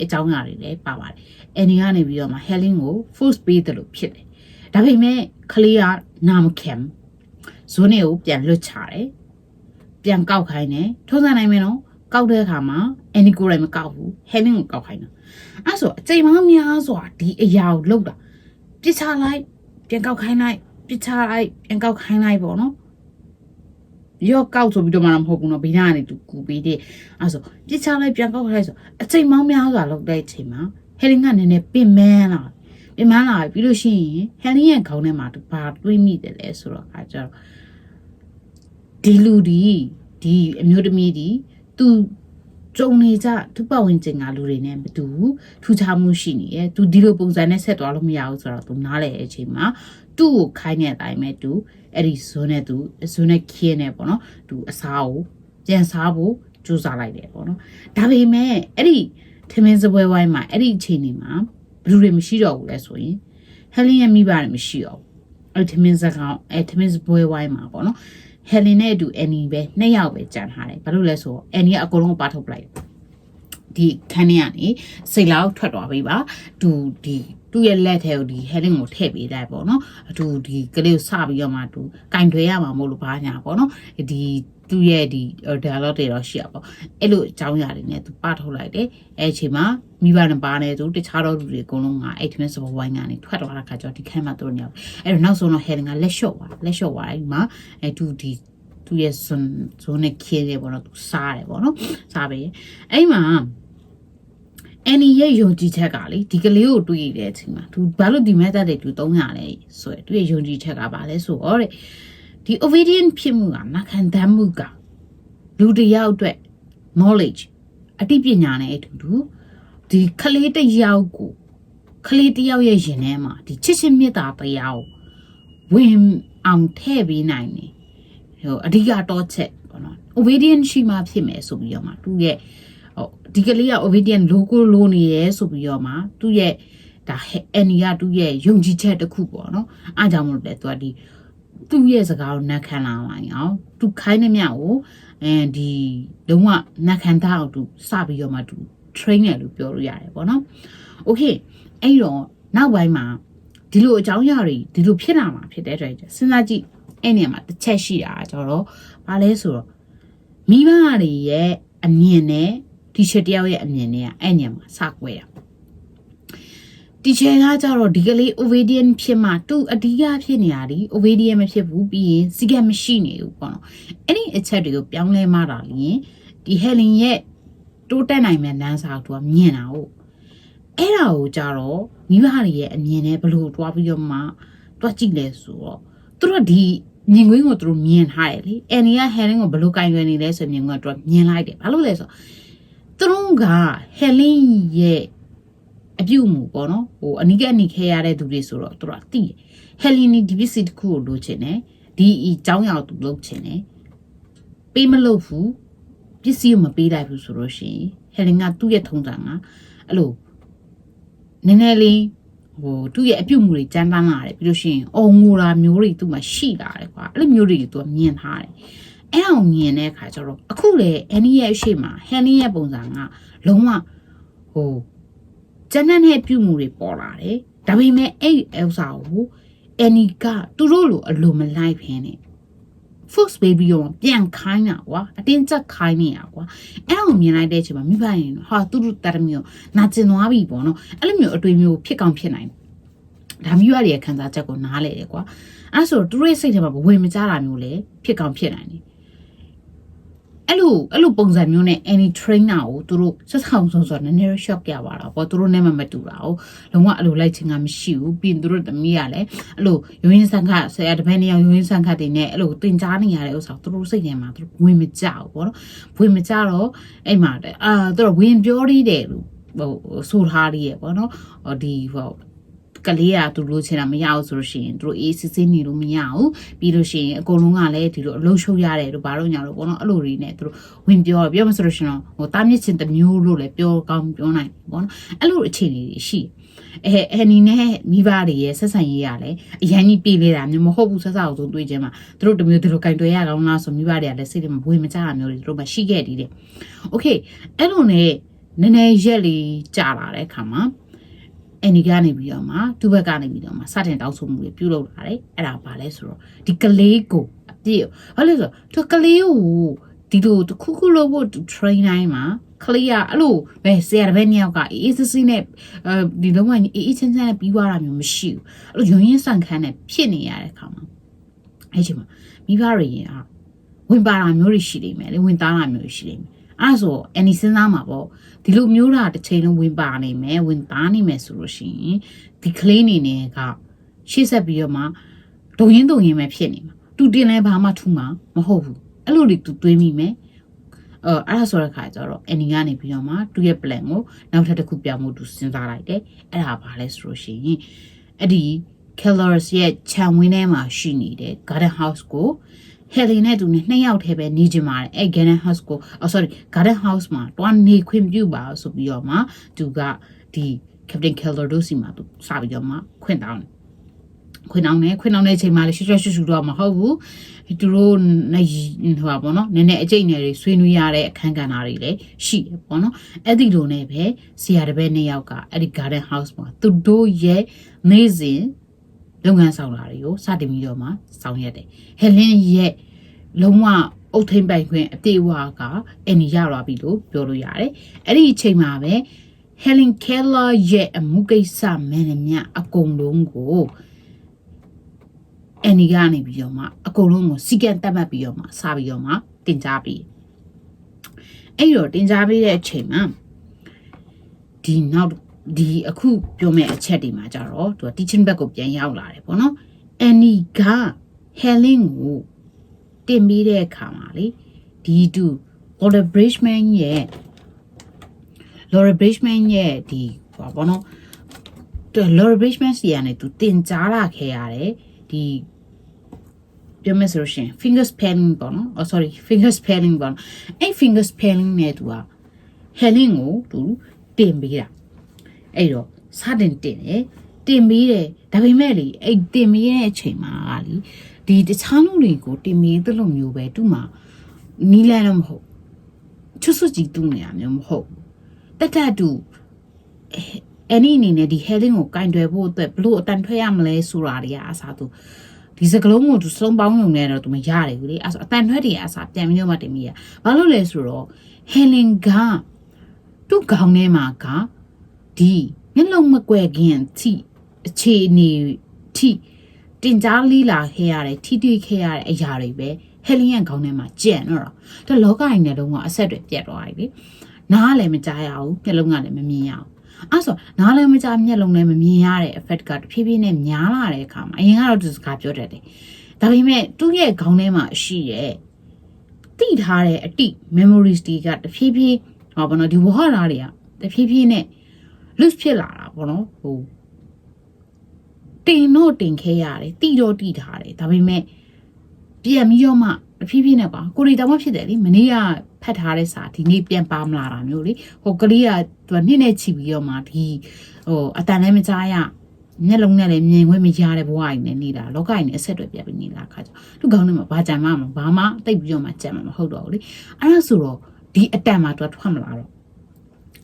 အကြောင်းအရာတွေလည်းပါပါတယ်အန်ဒီကနေပြီးတော့မှ Helen ကို force ပေးတယ်လို့ဖြစ်တယ်ဒါပေမဲ့ကလေးကနာမခံဇွန်းနဲ့ကိုပြန်လွတ်ချတယ်ပြန်ကောက်ခိုင်းတယ်ထုံးစံနိုင်မယ်နော်ကောက်တဲ့အခါမှာအန်ဒီကိုလည်းမကောက်ဘူး Helen ကိုကောက်ခိုင်းတာအဲ့ဆိုအချိန်မှများစွာဒီအရာကိုလောက်တာပြစ်ချလိုက်ပြန်ကောက်ခိုင်းလိုက်ပြစ်ချလိုက်ပြန်ကောက်ခိုင်းလိုက်ပေါ့နော်ရောကောက်ဆိုပြီးတော့မှမဟုတ်ဘူးနော်ဘေးနားကနေသူကူပြီးတဲ့အဲ့ဆိုပြစ်ချလိုက်ပြန်ကောက်ခိုင်းဆိုအချိန်မှများစွာလောက်တဲ့အချိန်မှာ Helen ကနည်းနည်းပင်မန်းလာပြီးလို့ရှိရင် Helen ရဲ့ခေါင်းထဲမှာသူဘာတွေးမိတယ်လဲဆိုတော့အခါကျတော့ဒီလူဒီအမျိုးသမီးဒီသူကြုံနေကြသူ့ပတ်ဝန်းကျင်ကလူတွေနဲ့မတူဘူးထူးခြားမှုရှိနေရဲ့သူဒီလိုပုံစံနဲ့ဆက်သွားလို့မရဘူးဆိုတော့သူနားလေတဲ့အချိန်မှာသူ့ကိုခိုင်းတဲ့အတိုင်းပဲသူအဲ့ဒီဇွန်းနဲ့ခင်းနေပေါ့နော်သူအစားကိုပြန်စားဖို့ကြိုးစားလိုက်တယ်ပေါ့နော်ဒါပေမဲ့အဲ့ဒီထမင်းစပွဲဝိုင်းမှာအဲ့ဒီအချိန်တွေမှာဘယ်လူတွေမရှိတော့ဘူးလဲဆိုရင်ဟယ်လင်ရဲ့မိဘတွေမရှိတော့ဘူးအဲ့ထမင်းစပွဲဝိုင်းမှာပေါ့နော်ဟယ်လင်နဲ့အတူအန်နီပဲနှစ်ယောက်ပဲကြံထားတယ်ဘာလို့လဲဆိုတော့အန်နီကအကုန်လုံးပါထုတ်ပလိုက်ဒီခန်းထဲကနေစိတ်လောက်ထွက်သွားပြီပါသူသူ့ရဲ့လက်ထဲကိုဒီဟယ်လင်ကိုထည့်ပေးလိုက်ပေါ့နော်သူဒီကလေးကိုစပြီးတော့မှသူကင်ထွေရမှာမဟုတ်လို့ဘာညာပေါ့နော်ဒီသူ့ရဲ့ဒီ dialogue တွေတော့ရှိရပေါ့အဲ့လိုအကြောင်းအရာတွေနဲ့သူပထုတ်လိုက်တယ်အဲ့အချိန်မှာမိဘနဲ့ပါနေသူတခြားတော့လူတွေအကုန်လုံးကအဲ့ဒီမဲ့စပေါ်ဝိုင်းကနေထွက်သွားတာခါကျတော့ဒီခန်းမှာသူတို့ညောက်အဲ့တော့နောက်ဆုံးတော့ဟယ်လင်ကလက်လျှော့သွားအဲ့ဒီမှာအဲ့သူရဲ့ဇွန်းနဲ့ခင်းနေပေါ့နော်သူစားတယ်ပေါ့နော်စားပဲအဲ့မှာအန်နီရဲ့ယုံကြည်ချက်ကလေဒီကလေးကိုတွေးရတဲ့အချိန်မှာသူဘာလို့ဒီ method တွေသူသုံးရလဲဆိုရယ်သူရဲ့ယုံကြည်ချက်ကဘာလဲဆိုတော့ဒီ obedient ဖြစ်မှုကနာခံတမ်းမှုကလူတစ်ယောက်အတွက် knowledge အသိပညာနဲ့အတူတူဒီကလေးတစ်ယောက်ရဲ့ရင်ထဲမှာဒီချစ်ချင်းမေတ္တာတရားကိုဝင်အောင်ထည့်ပေးနိုင်တယ်ဟိုအဓိကတော့ချက်ပေါ့နော် obedient ရှိမှဖြစ်မယ်ဆိုပြီးတော့မှသူရဲ့ဒီကလေးက obedient logo လိုနေရဲဆိုပြီးတော့မှသူ့ရဲ့ဒါအန်နီကသူ့ရဲ့ယုံကြည်ချက်တစ်ခုပေါ့နော်အားကြောင့်မလို့လေသူကဒီသူ့ရဲ့စကားကိုနှက်ခံလာလိုက်အောင်သူခိုင်းနေမြကိုဒီလုံးဝနှက်ခံထားအောင်သူစပြီးတော့မှသူ train တယ်လို့ပြောလို့ရတယ်ပေါ့နော် okay အဲ့တော့နောက်ပိုင်းမှာဒီလိုအကြောင်းအရာတွေဒီလိုဖြစ်လာမှာဖြစ်တဲ့အတွက်စဉ်းစားကြည့်အဲ့နေရာမှာတစ်ချက်ရှိတာကျတော့ဘာလဲဆိုတော့မိဘတွေရဲ့အမြင်နဲ့တီချာတယောက်ရဲ့အမြင်နဲ့အဲ့ညမှာစကွဲတာတီချာကကြတော့ဒီကလေး obedient ဖြစ်မှသူအဓိကဖြစ်နေရသည် obedient မဖြစ်ဘူးပြီးရင်စီကံမရှိနေဘူးပေါ့နော်အဲ့ဒီအချက်တွေကိုပြောင်းလဲမှတာလျင်ဒီ Helen ရဲ့တိုးတက်နိုင်မဲ့လမ်းစာကိုသူကမြင်တာဟုတ်အဲ့ဒါကိုကြတော့မိဘတွေရဲ့အမြင်နဲ့ဘလို့တွားပြီးတော့မှတွားကြည့်လဲဆိုတော့သူတို့ဒီမြင်ကွင်းကိုသူတို့မြင်ထားတယ်လေအန်နီက Helen ကိုဘလို့ကင်ရွယ်နေလဲဆိုမြင်ကွင်းကသူကမြင်လိုက်တယ်ဘာလို့လဲဆိုသူတို့က Helen ရဲ့အပြုတ်မှုပေါ့နော်ဟိုအနိကအနိခဲရတဲ့သူတွေဆိုတော့သူတို့ကသိတယ် Helen ဒီပစ္စည်းတစ်ခုကိုလိုချင်တယ်ဒီအကြောင်းအရာကိုသူလုပ်ချင်တယ်ပေးမလို့ဘူးပစ္စည်းကိုမပေးလိုက်ဘူးဆိုလို့ရှိရင် Helen ကသူ့ရဲ့ထုံးစံကအဲ့လိုနည်းနည်းလေးဟိုသူ့ရဲ့အပြုတ်မှုတွေကြမ်းတမ်းလာတယ်ပြီးလို့ရှိရင်အော်ငိုတာမျိုးတွေသူ့မှာရှိလာတယ်ကွာအဲ့လိုမျိုးတွေသူကမြင်ထားတယ်အဲ့အောင်မြင်တဲ့အခါကျတော့အခုလေအန်နီရဲ့အရှိမဟန်နီရဲ့ပုံစံကလုံးဝဟိုကျန်တဲ့ပြုမှုတွေပေါ်လာတယ်ဒါပေမဲ့အဲ့ဥစားကိုအန်နီကသူတို့လိုအလိုမလိုက်ဖင်းနဲ့ force baby ရောပြန်ခိုင်းတာကွာအတင်းကျပ်ခိုင်းနေတာကွာအဲ့အောင်မြင်လိုက်တဲ့အချိန်မှာမိဘရင်ဟာသူတို့တရမျိုးနာကျင်သွားပြီပေါ့နော်အဲ့လိုမျိုးအတွေ့မျိုးဖြစ်ကောင်းဖြစ်နိုင် ဒါမျိုးရတဲ့ခံစားချက်ကိုနားလေတယ်ကွာအဲ့ဆိုသူတို့ရဲ့စိတ်ထဲမှာဝင်မကြတာမျိုးလေဖြစ်ကောင်းဖြစ်နိုင်တယ်အဲ့လိုပုံစံမျိုးနဲ့ any trainer ကိုသူတို့ဆက်ဆောင်ဆိုနည်းနည်း shock ကြပါတော့ပေါ့သူတို့နဲ့မှမတူတာ哦လုံးဝအဲ့လိုလိုက်ခြင်းကမရှိဘူးပြီးသူတို့တမီးရလဲအဲ့လိုရိုးရင်းဆန်ခတ်ဆရာတပည့်နှစ်ယောက်ရိုးရင်းဆန်ခတ်တွေနဲ့အဲ့လိုတင် ကြားနေရတဲ့ဥစ္စာသူတို့စိတ်ထဲမှာသူတို့ဝင်မကြဘူးပေါ့နော်ဝင်မကြတော့အဲ့မှာသူတို့ဝင်ပြောရတဲ့ဟိုဆိုထားရရဲ့ပေါ့နော်ဒီဟိုကလေးကသူလိုချင်တာမရဘူးဆိုလို့ရှိရင်သူတို့အေးစစ်စစ်နေလို့မရဘူးပြီးလို့ရှိရင်အကုန်လုံးကလည်းဒီလိုအလုံးရှုပ်ရတယ်လို့ဘာလို့ညာလို့ပေါ့နော်အဲ့လိုတွေနဲ့သူတို့ဝင်ပြောမဆိုလို့ရှိရင်ဟိုတားမြစ်ချင်းတစ်မျိုးလို့လည်းပြောကောင်းပြောနိုင်ပေါ့နော်အဲ့လိုအခြေအနေတွေရှိအဲ့ဒီနဲ့မိဘတွေရဲ့ဆက်ဆံရေးရလဲအရင်ကြီးပြေးနေတာမျိုးမဟုတ်ဘူးဆက်စအောင်ဆိုတွေးခြင်းမှာသူတို့တမျိုးဒီလိုကင်တွယ်ရကောင်းလားဆိုမိဘတွေကလည်းစိတ်ထဲမှာဝင်မကြတာမျိုးတွေသူတို့မှရှိခဲ့တည်တယ်โอเคအဲ့လိုနဲ့နည်းနည်းရက်လေးကြာလာတဲ့အခါမှာအန်ဒီကနေပြီးတော့မှသူ့ဘက်ကနေပြီးတော့မှစတင်တောင်းဆိုမှုတွေပြုလုပ်လာတယ်အဲ့ဒါဘာလဲဆိုတော့ဒီကလေးကိုအပြည့်ဘာလဲဆိုတော့သူကလေးကိုဒီလိုတစ်ခုခုလုပ်ဖို့ train တိုင်းမှာကလေးကအဲ့လိုပဲဆရာတပည့်နှစ်ယောက်ကအေးစစ်စစ်နဲ့ဒီလုံးဝအေးချမ်းချမ်းနဲ့ပြီးသွားတာမျိုးမရှိဘူးအဲ့လိုရုံရင်းဆန်ခမ်းနဲ့ဖြစ်နေရတဲ့အခါမှာအဲ့ချိန်မှာမိဘတွေရင်ဝင်ပါတာမျိုးတွေရှိနေမယ်လေဝင်သားတာမျိုးတွေရှိနေမယ်အဲ့ဆိုအန်ဒီစဉ်းစားမှာပေါ့ဒီလိုမျိုးတာတစ်ချိန်လုံးဝင်ပါနေမယ်ဝင်သားနေမယ်ဆိုလို့ရှိရင်ဒီကလေးနေနေကရှေ့ဆက်ပြီးတော့မှဒုံရင်ပဲဖြစ်နေမှာသူတင်လဲဘာမှထူမှာမဟုတ်ဘူးအဲ့လိုတွေသူတွေးမိမယ်အဲ့ဒါဆိုတဲ့ခါကျတော့အန်ဒီကနေပြီးတော့မှသူ့ရဲ့ plan ကိုနောက်ထပ်တစ်ခုပြောင်းဖို့သူစဉ်းစားလိုက်တယ်အဲ့ဒါဘာလဲဆိုလို့ရှိရင်အဲ့ဒီ Killers ရဲ့ခြံဝင်းထဲမှာရှိနေတဲ့ Garden House ကိုHelen နဲ့သူနဲ့နှစ်ယောက်တည်းပဲနေကြမှာအဲ့ Garden House ကိုGarden House မှာတွားနေခွင့်ပြုပါဆိုပြီးတော့မှသူကဒီ Captain Killer တို့စီမှာသူစပြီးတော့မှခွင့်တောင်းတဲ့အချိန်မှာလည်းရှူတော့မဟုတ်ဘူးသူတို့ဟိုပါပေါ့နော်နည်းနည်းအကျိတ်နယ်တွေဆွေးနွေးရတဲ့အခန်းကဏ္ဍတွေလည်းရှိတယ်ပေါ့နော်အဲ့ဒီလိုနဲ့ပဲဆရာတပည့်နှစ်ယောက်ကအဲ့ဒီ Garden House မှာသူတို့ရဲ့နေ့စဉ်လုပ်ငန်းဆောင်တာတွေကိုစတင်ပြီးတော့မှဆောင်ရွက်တယ်ဟယ်လင်းရဲ့လုံးဝအုတ်ထိန်ပိုင်ခွင့်အတေဝါကအန်နီရလာပြီလို့ပြောလို့ရတယ်အဲ့ဒီအချိန်မှာပဲ Helen Keller ရဲ့အမှုကိစ္စမန်နေမြအကုန်လုံးကိုအန်နီကနေပြီးတော့မှအကုန်လုံးကိုစီကံတက်မှတ်ပြီးတော့မှစပြီးတော့မှတင် जा ပြီးအဲ့တော့တင် जा ပြီးတဲ့အချိန်မှာဒီအခုပြောမယ့်အချက်တွေမှာကြတော့သူက teaching back ကိုပြန်ရောက်လာတယ်ပေါ့နော်အန်နီက Helen ကိုတင်ပြီးတဲ့အခါမှာလေဒီတူ Laura Bridgman ရဲ့ဒီပေါ့နော်Laura Bridgman စီကနေသူတင် जा လာခဲ့ရတယ်ဒီပြောမယ်ဆိုလို့ရှိရင် finger spelling ပေါ့နော်finger spelling ပေါ့နော်အဲ့ finger spelling နဲ့သူက Helen ကိုသူတင်ပြီးတာအဲ့တော့စတင်တင်ပြီးတယ်ဒါပေမဲ့လေအဲ့တင်ပြီးတဲ့အချိန်မှာလေဒီတခြားလူတွေကိုတင်ပြီးသလိုမျိုးပဲသူ့မှာနီးလန်းတော့မဟုတ်ချွတ်ကြည့်တူးနေရမျိုးမဟုတ်တက်တူအဲ့ဒီအနေနဲ့ဒီ Helen ကိုကင်တွယ်ဖို့အတွက်ဘလို့အတန်ထွက်ရမလဲဆိုတာတွေကအစားသူဒီစကလုံးကိုသူစုံပေါင်းုံနဲ့တော့သူမရတယ်ဘူးလေအဲ့ဆိုအတန်ထွက်တွေအစားပြန်ပြီးတော့မှတင်ပြီးရဘာလို့လဲဆိုတော့ Helen ကသူ့ခေါင်းထဲမှာကဒီမျက်လုံးမကွယ်ခင်အခြေအနေတင် जा လေးလာခဲ့ရတယ်ထိတွေ့ခဲ့ရတဲ့အရာတွေပဲဟယ်လင်ရဲ့ခေါင်းထဲမှာကြံ့တော့ဒါလောကကြီးနဲ့လုံးဝအဆက်တွေပြတ်သွားပြီလေနားလည်းမကြားရဘူးမျက်လုံးကလည်းမမြင်ရဘူးအဲ့ဆိုနားလည်းမကြားမျက်လုံးလည်းမမြင်ရတဲ့ effect ကတဖြည်းဖြည်းနဲ့များလာတဲ့အခါမှာအရင်ကတော့သူစကားပြောတတ်တယ်ဒါပေမဲ့သူ့ရဲ့ခေါင်းထဲမှာရှိတဲ့တိထားတဲ့အတိ memories တွေကတဖြည်းဖြည်းဟောဘောနော်ဒီဝါဟာတွေကတဖြည်းဖြည်းနဲ့ loose ဖြစ်လာတာပေါ့နော်ဟိုတင်ခဲ့ရတယ်တိတော့တိထားတယ်ဒါပေမဲ့ပြန်ပြီးတော့မှတဖြည်းဖြည်းနဲ့ပါကိုရီတောင်မှဖြစ်တယ်လေမနေ့ကဖတ်ထားတဲ့စာဒီနေ့ပြန်ပါမလာတာမျိုးလေဟိုကလေးကသူကနှစ်နဲ့ချီပြီးတော့မှဒီဟိုအတန်လည်းမကြားရမျက်လုံးနဲ့လည်းမြင်ခွင့်မရတဲ့ဘဝကြီးနဲ့နေတာလောကကြီးနဲ့အဆက်တွေပြပြီးနေတာခါကျသူကောင်းနေမှာဘာကြံမှမဘာမှတိတ်ပြီးတော့မှကြံမှာမဟုတ်တော့ဘူးလေအဲ့ဒါဆိုတော့ဒီအတန်မှာသူကထွက်မလာတော့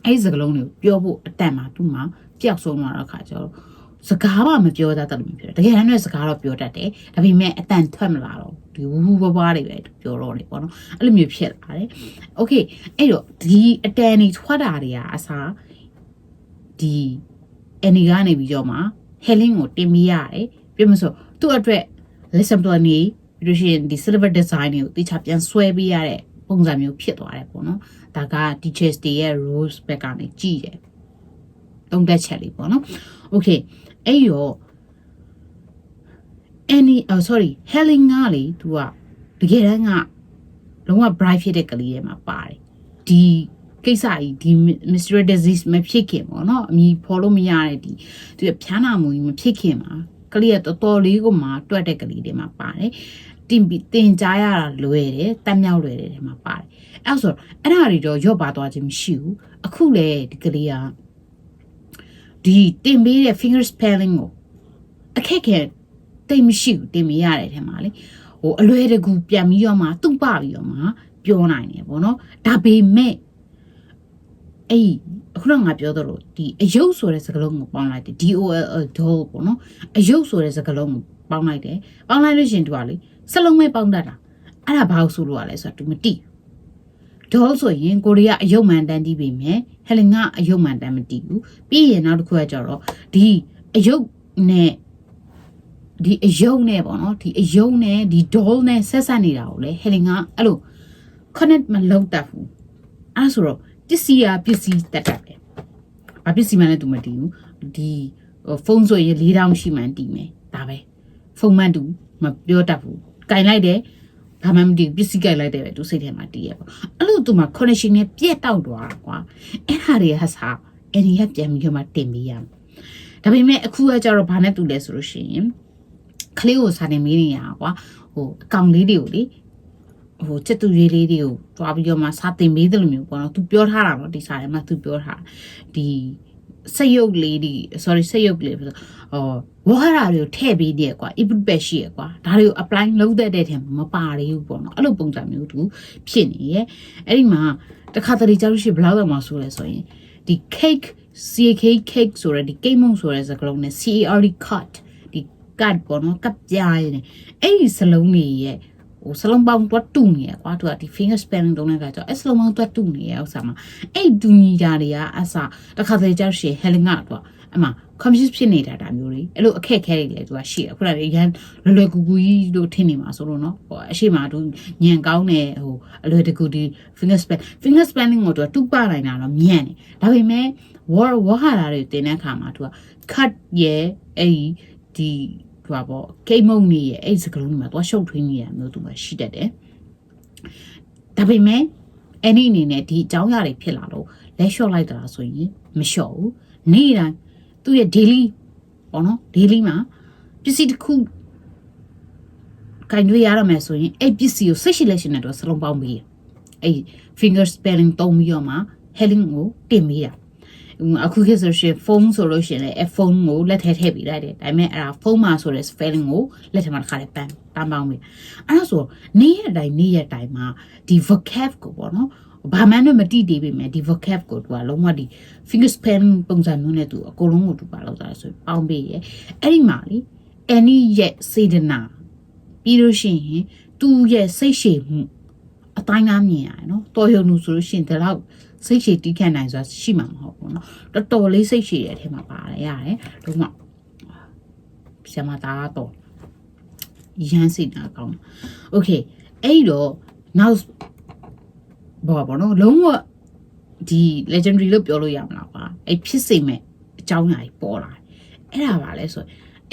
အဲ့ဒီစကလုံးတွေကိုပြောဖို့အတန်မှာသူ့မှာပျောက်ဆုံးသွားတဲ့ခါကျတော့စကားမှမပြောတတ်တယ်လို့ပြောတယ်တကယ်တမ်းတော့စကားတော့ပြောတတ်တယ်ဒါပေမဲ့အတန်ထွက်မလာတော့ဒီဝူဝဘွားတွေပဲပြောတော့တယ်ပေါ့နော်အဲ့လိုမျိုးဖြစ်လာတယ်โอเคအဲ့တော့ဒီအတန်တွေထွက်တာတွေကအစားဒီအန်နီကနေပြီးတော့မှ Helen ကိုတင်ပေးရတယ်ပြီးမှဆိုသူ့အတွက် lesson plan နေပြီးလို့ရှိရင်ဒီ syllabus design ကိုတိကျပြန်ဆွဲပေးရတဲ့ပုံစံမျိုးဖြစ်သွားတယ်ပေါ့နော်ဒါက teachers တွေရဲ့ rules ဘက်ကနေကြည့်တယ်တုံးတက်ချက်လေးပေါ့နော် okay အဲ့ရော Helen ကလေသူကတကယ်တမ်းကလုံးဝ bright ဖြစ်တဲ့ကလေးတွေမှာပါတယ်ဒီကိစ္စကြီးဒီ mystery disease မဖြစ်ခင်ပေါ့နော်အမီဖော်လို့မရတဲ့ဒီသူဖျားနာမှုကြီးမဖြစ်ခင်မှာကလေးကတော်တော်လေးကိုမှတွက်တဲ့ကလေးတွေမှာပါတယ်တင်ကြားရတာလွယ်တယ်တတ်မြောက်လွယ်တယ်ထဲမှာပါတယ်အဲ့ဆိုအဲ့ဒါတွေတော့ရော့ပါသွားခြင်းမရှိဘူးအခုလေဒီကလေးကဒီတင်ပေးတဲ့ finger spelling ကိုအခက်ခဲတိတ်မရှိဘူးတင်မရတဲ့ထဲမှာလေဟိုအလွယ်တကူပြန်ပြီးတော့မှသူ့ပပြီးတော့မှပြောနိုင်တယ်ပေါ့နော်ဒါပေမဲ့အဲ့အခုတော့ငါပြောတော့လို့ဒီအယုတ်ဆိုတဲ့စကားလုံးကိုပေါင်းလိုက်တယ် DOLL doll ပေါ့နော်အယုတ်ဆိုတဲ့စကားလုံးကိုပေါင်းလိုက်တယ်ပေါင်းလိုက်လို့ရှင်သူကလေစလုံးမဲပေါင်းတတ်တာအဲ့ဒါဘာလို့ဆိုလို့ရလဲဆိုတော့ तू မသိ doll ဆိုရင်ကိုရီးယားအယုတ်မှန်တန်းတီးပြီမယ်ဟယ်လင်ကအယုတ်မှန်တန်းမတီးဘူးပြီးရင်နောက်တစ်ခုကကြတော့ဒီအယုတ်နဲ့ဒီအယုတ်နဲ့ပေါ့နော်ဒီအယုတ်နဲ့ဒီ doll နဲ့ဆက်ဆက်နေတာကိုလေဟယ်လင်ကအဲ့လို connect မလုပ်တတ်ဘူးအဲ့ဆိုတော့ပစ္စည်းတတ်တယ်ဘာပစ္စည်းမှလည်း तू မတီးဘူးဒီဖုန်းဆိုရင်4000ရှိမှန်းတီးမယ်ဒါပဲဖုန်းမှန် तू မပြောတတ်ဘူးကင်လိုက်တယ်ဘာမှမတီးပစ္စည်းကင်လိုက်တယ်ပဲ तू စိတ်ထဲမှာတီးရပေါ့အဲ့လို तू မှာ connection နဲ့ပြက်တောက်သွားတာကွာအဲ့ဟာတွေဟဆာအဲ့ဒီကပြန်ပြီးတော့မှတင်ပေးရမယ်ဒါပေမဲ့အခုကကြတော့ဘာနဲ့တူလဲဆိုလို့ရှိရင်ကလေးကိုစာနေမေးနေရကွာဟိုအကောင်လေးတွေကိုလေဟိုချက်တူရေးလေးတွေကိုတွားပြီးတော့မှစာတင်ပေးတယ်လို့မျိုးပေါ့နော်သူပြောထားတာပေါ့ဒီစာထဲမှာသူပြောထားဒီစရုပ်လေးဒီ sorry စရုပ်လေးဆိုဝါဟာတွေကိုထည့်ပေးတယ်ကွာ input ပဲရှိရကွာဒါတွေကို apply လုပ်တဲ့တဲ့ထဲမှာမပါရဘူးပေါ့နော်အဲ့လိုပုံစံမျိုးသူဖြစ်နေရဲ့အဲ့ဒီမှာတခါတလေကြားလို့ရှိဘလောက်တော့မှဆိုလဲဆိုရင်ဒီ cake cake ဆိုရယ်ဒီ cake မုံဆိုရယ်စကားလုံးနဲ့ CARD cut ဒီ cut ပေါ့နော်ကပ်ပြားရယ်အဲ့ဒီစလုံးလေးရဲ့ဟိုစလုံးပေါင်းတော့တူနေရကွာသူကဒီ finger spelling တုံးတဲ့ကကြောင့်အဲ့စလုံးပေါင်းတော့တူနေရဥစ္စာမှာအဲ့တူညီတာတွေကအစတခါတလေကြောက်ရှင်ဟယ်လင်ကတော့အမှ confuse ဖြစ်နေတာဒါမျိုးတွေအဲ့လိုအခက်ခဲတွေလေသူကရှိတယ်ခုနကရန်လွယ်ကူကူကြီးတို့ထင်နေမှာဆိုလို့နော်ဟိုအရှိမသူညံကောင်းတယ်ဟိုအလွယ်တကူဒီ finger spelling ကိုသူကတူပနိုင်တာတော့မြန်တယ်ဒါပေမဲ့ဝါဟာရာတွေတင်တဲ့အခါမှာသူက cut ရဲ့အဲ့ဒီဟိုပေါ့ကိတ်မုံနေရဲ့အဲ့စကလုံးတွေမှာသွားရှုပ်ထွေးနေရမျိုးသူမှရှိတတ်တယ်ဒါပေမဲ့အဲ့ဒီအနေနဲ့ဒီအကြောင်းအရာတွေဖြစ်လာတော့လက်လျှော့လိုက်တာဆိုရင်မလျှော့ဘူးနေ့တိုင်းသူ့ရဲ့ daily ပေါ့နော် daily မှာပစ္စည်းတစ်ခုကင်တွေရရမယ်ဆိုရင်အဲ့ပစ္စည်းကိုစိတ်ရှိလက်ရှိနဲ့တော့စလုံးပေါင်းပြီးအဲ့ finger spelling တုံးပြီးတော့မှ Helen ကိုတင်ပေးတာအခုခေတ်ဆိုရှင်ဖုန်းဆိုလို့ရှင်လေဖုန်းကိုလက်ထဲထည့်ပေးလိုက်တယ်ဒါပေမဲ့အဲ့ဒါဖုန်းမှာဆိုတဲ့ spelling ကိုလက်ထဲမှာတစ်ခါလေးပန်းပေါင်းပြီးအဲ့ဒါဆိုနေ့ရက်တိုင်းမှာဒီ vocab ကိုပေါ့နော်ဘာမှမတိသေးပေမဲ့ဒီ vocab ကိုသူကလုံးဝဒီ finger spelling ပုံစံမျိုးနဲ့သူအကုန်လုံးကိုသူပါလောက်တာဆိုပေါင်းပေးရဲအဲ့ဒီမှာလေ any ရဲ့စေတနာပြီးလို့ရှိရင်သူ့ရဲ့စိတ်ရှည်မှုအတိုင်းသားမြင်ရတယ်နော်တော်ရုံလို့ဆိုလို့ရှိရင်ဒါတော့စိတ်ရှည်တီးခံနိုင်ဆိုတာရှိမှာမဟုတ်ဘူးเนาะတော်တော်လေးစိတ်ရှည်တဲ့အထက်မှာပါတယ်ရတယ်တို့မှဆရာမသားတော့ရမ်းစိတ်နာကောင်းโอเคအဲ့တော့ now ဘောနော်လုံးဝဒီ legendary လို့ပြောလို့ရမလားကွာအဲ့ဖြစ်စိမ့်မဲ့အကြောင်းအရာကြီးပေါ်လာအဲ့ဒါပါလဲဆို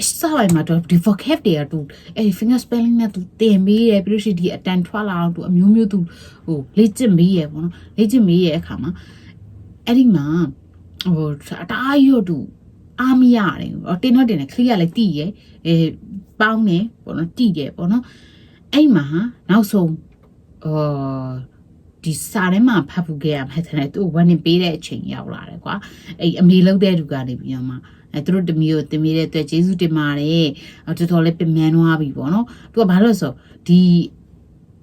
အစပိုင်းမှာတော့ဒီ vocab တွေကသူအဲ့ finger spelling နဲ့သူတင်ပေးရပြီးလို့ရှိရင်ဒီအတန်ထွက်လာအောင်သူအမျိုးမျိုးသူဟိုလေ့ကျင့်ပေးရပေါ့နော်လေ့ကျင့်ပေးရအခါမှာအဲ့ဒီမှာဟိုအတားရွတ်သူအားမရတယ်တင်တော့တင်တယ်ခရီးကလည်းတိရပေါင်းနေပေါ့နော်တိတယ်ပေါ့နော်အဲ့မှာနောက်ဆုံးဒီစာထဲမှာဖတ်ဖို့ခဲ့ရမှာတဲ့သူဝန်နေပေးတဲ့အချိန်ရောက်လာတယ်ကွာအဲ့အမေလောက်တဲ့သူကနေပြီးတော့မှသူတို့တမီးကိုတင်ပေးတဲ့အတွက်ကျေးဇူးတင်ပါတယ်တော်တော်လေးပြင်မြန်သွားပြီပေါ့နော်သူကဘာလို့ဆိုဒီ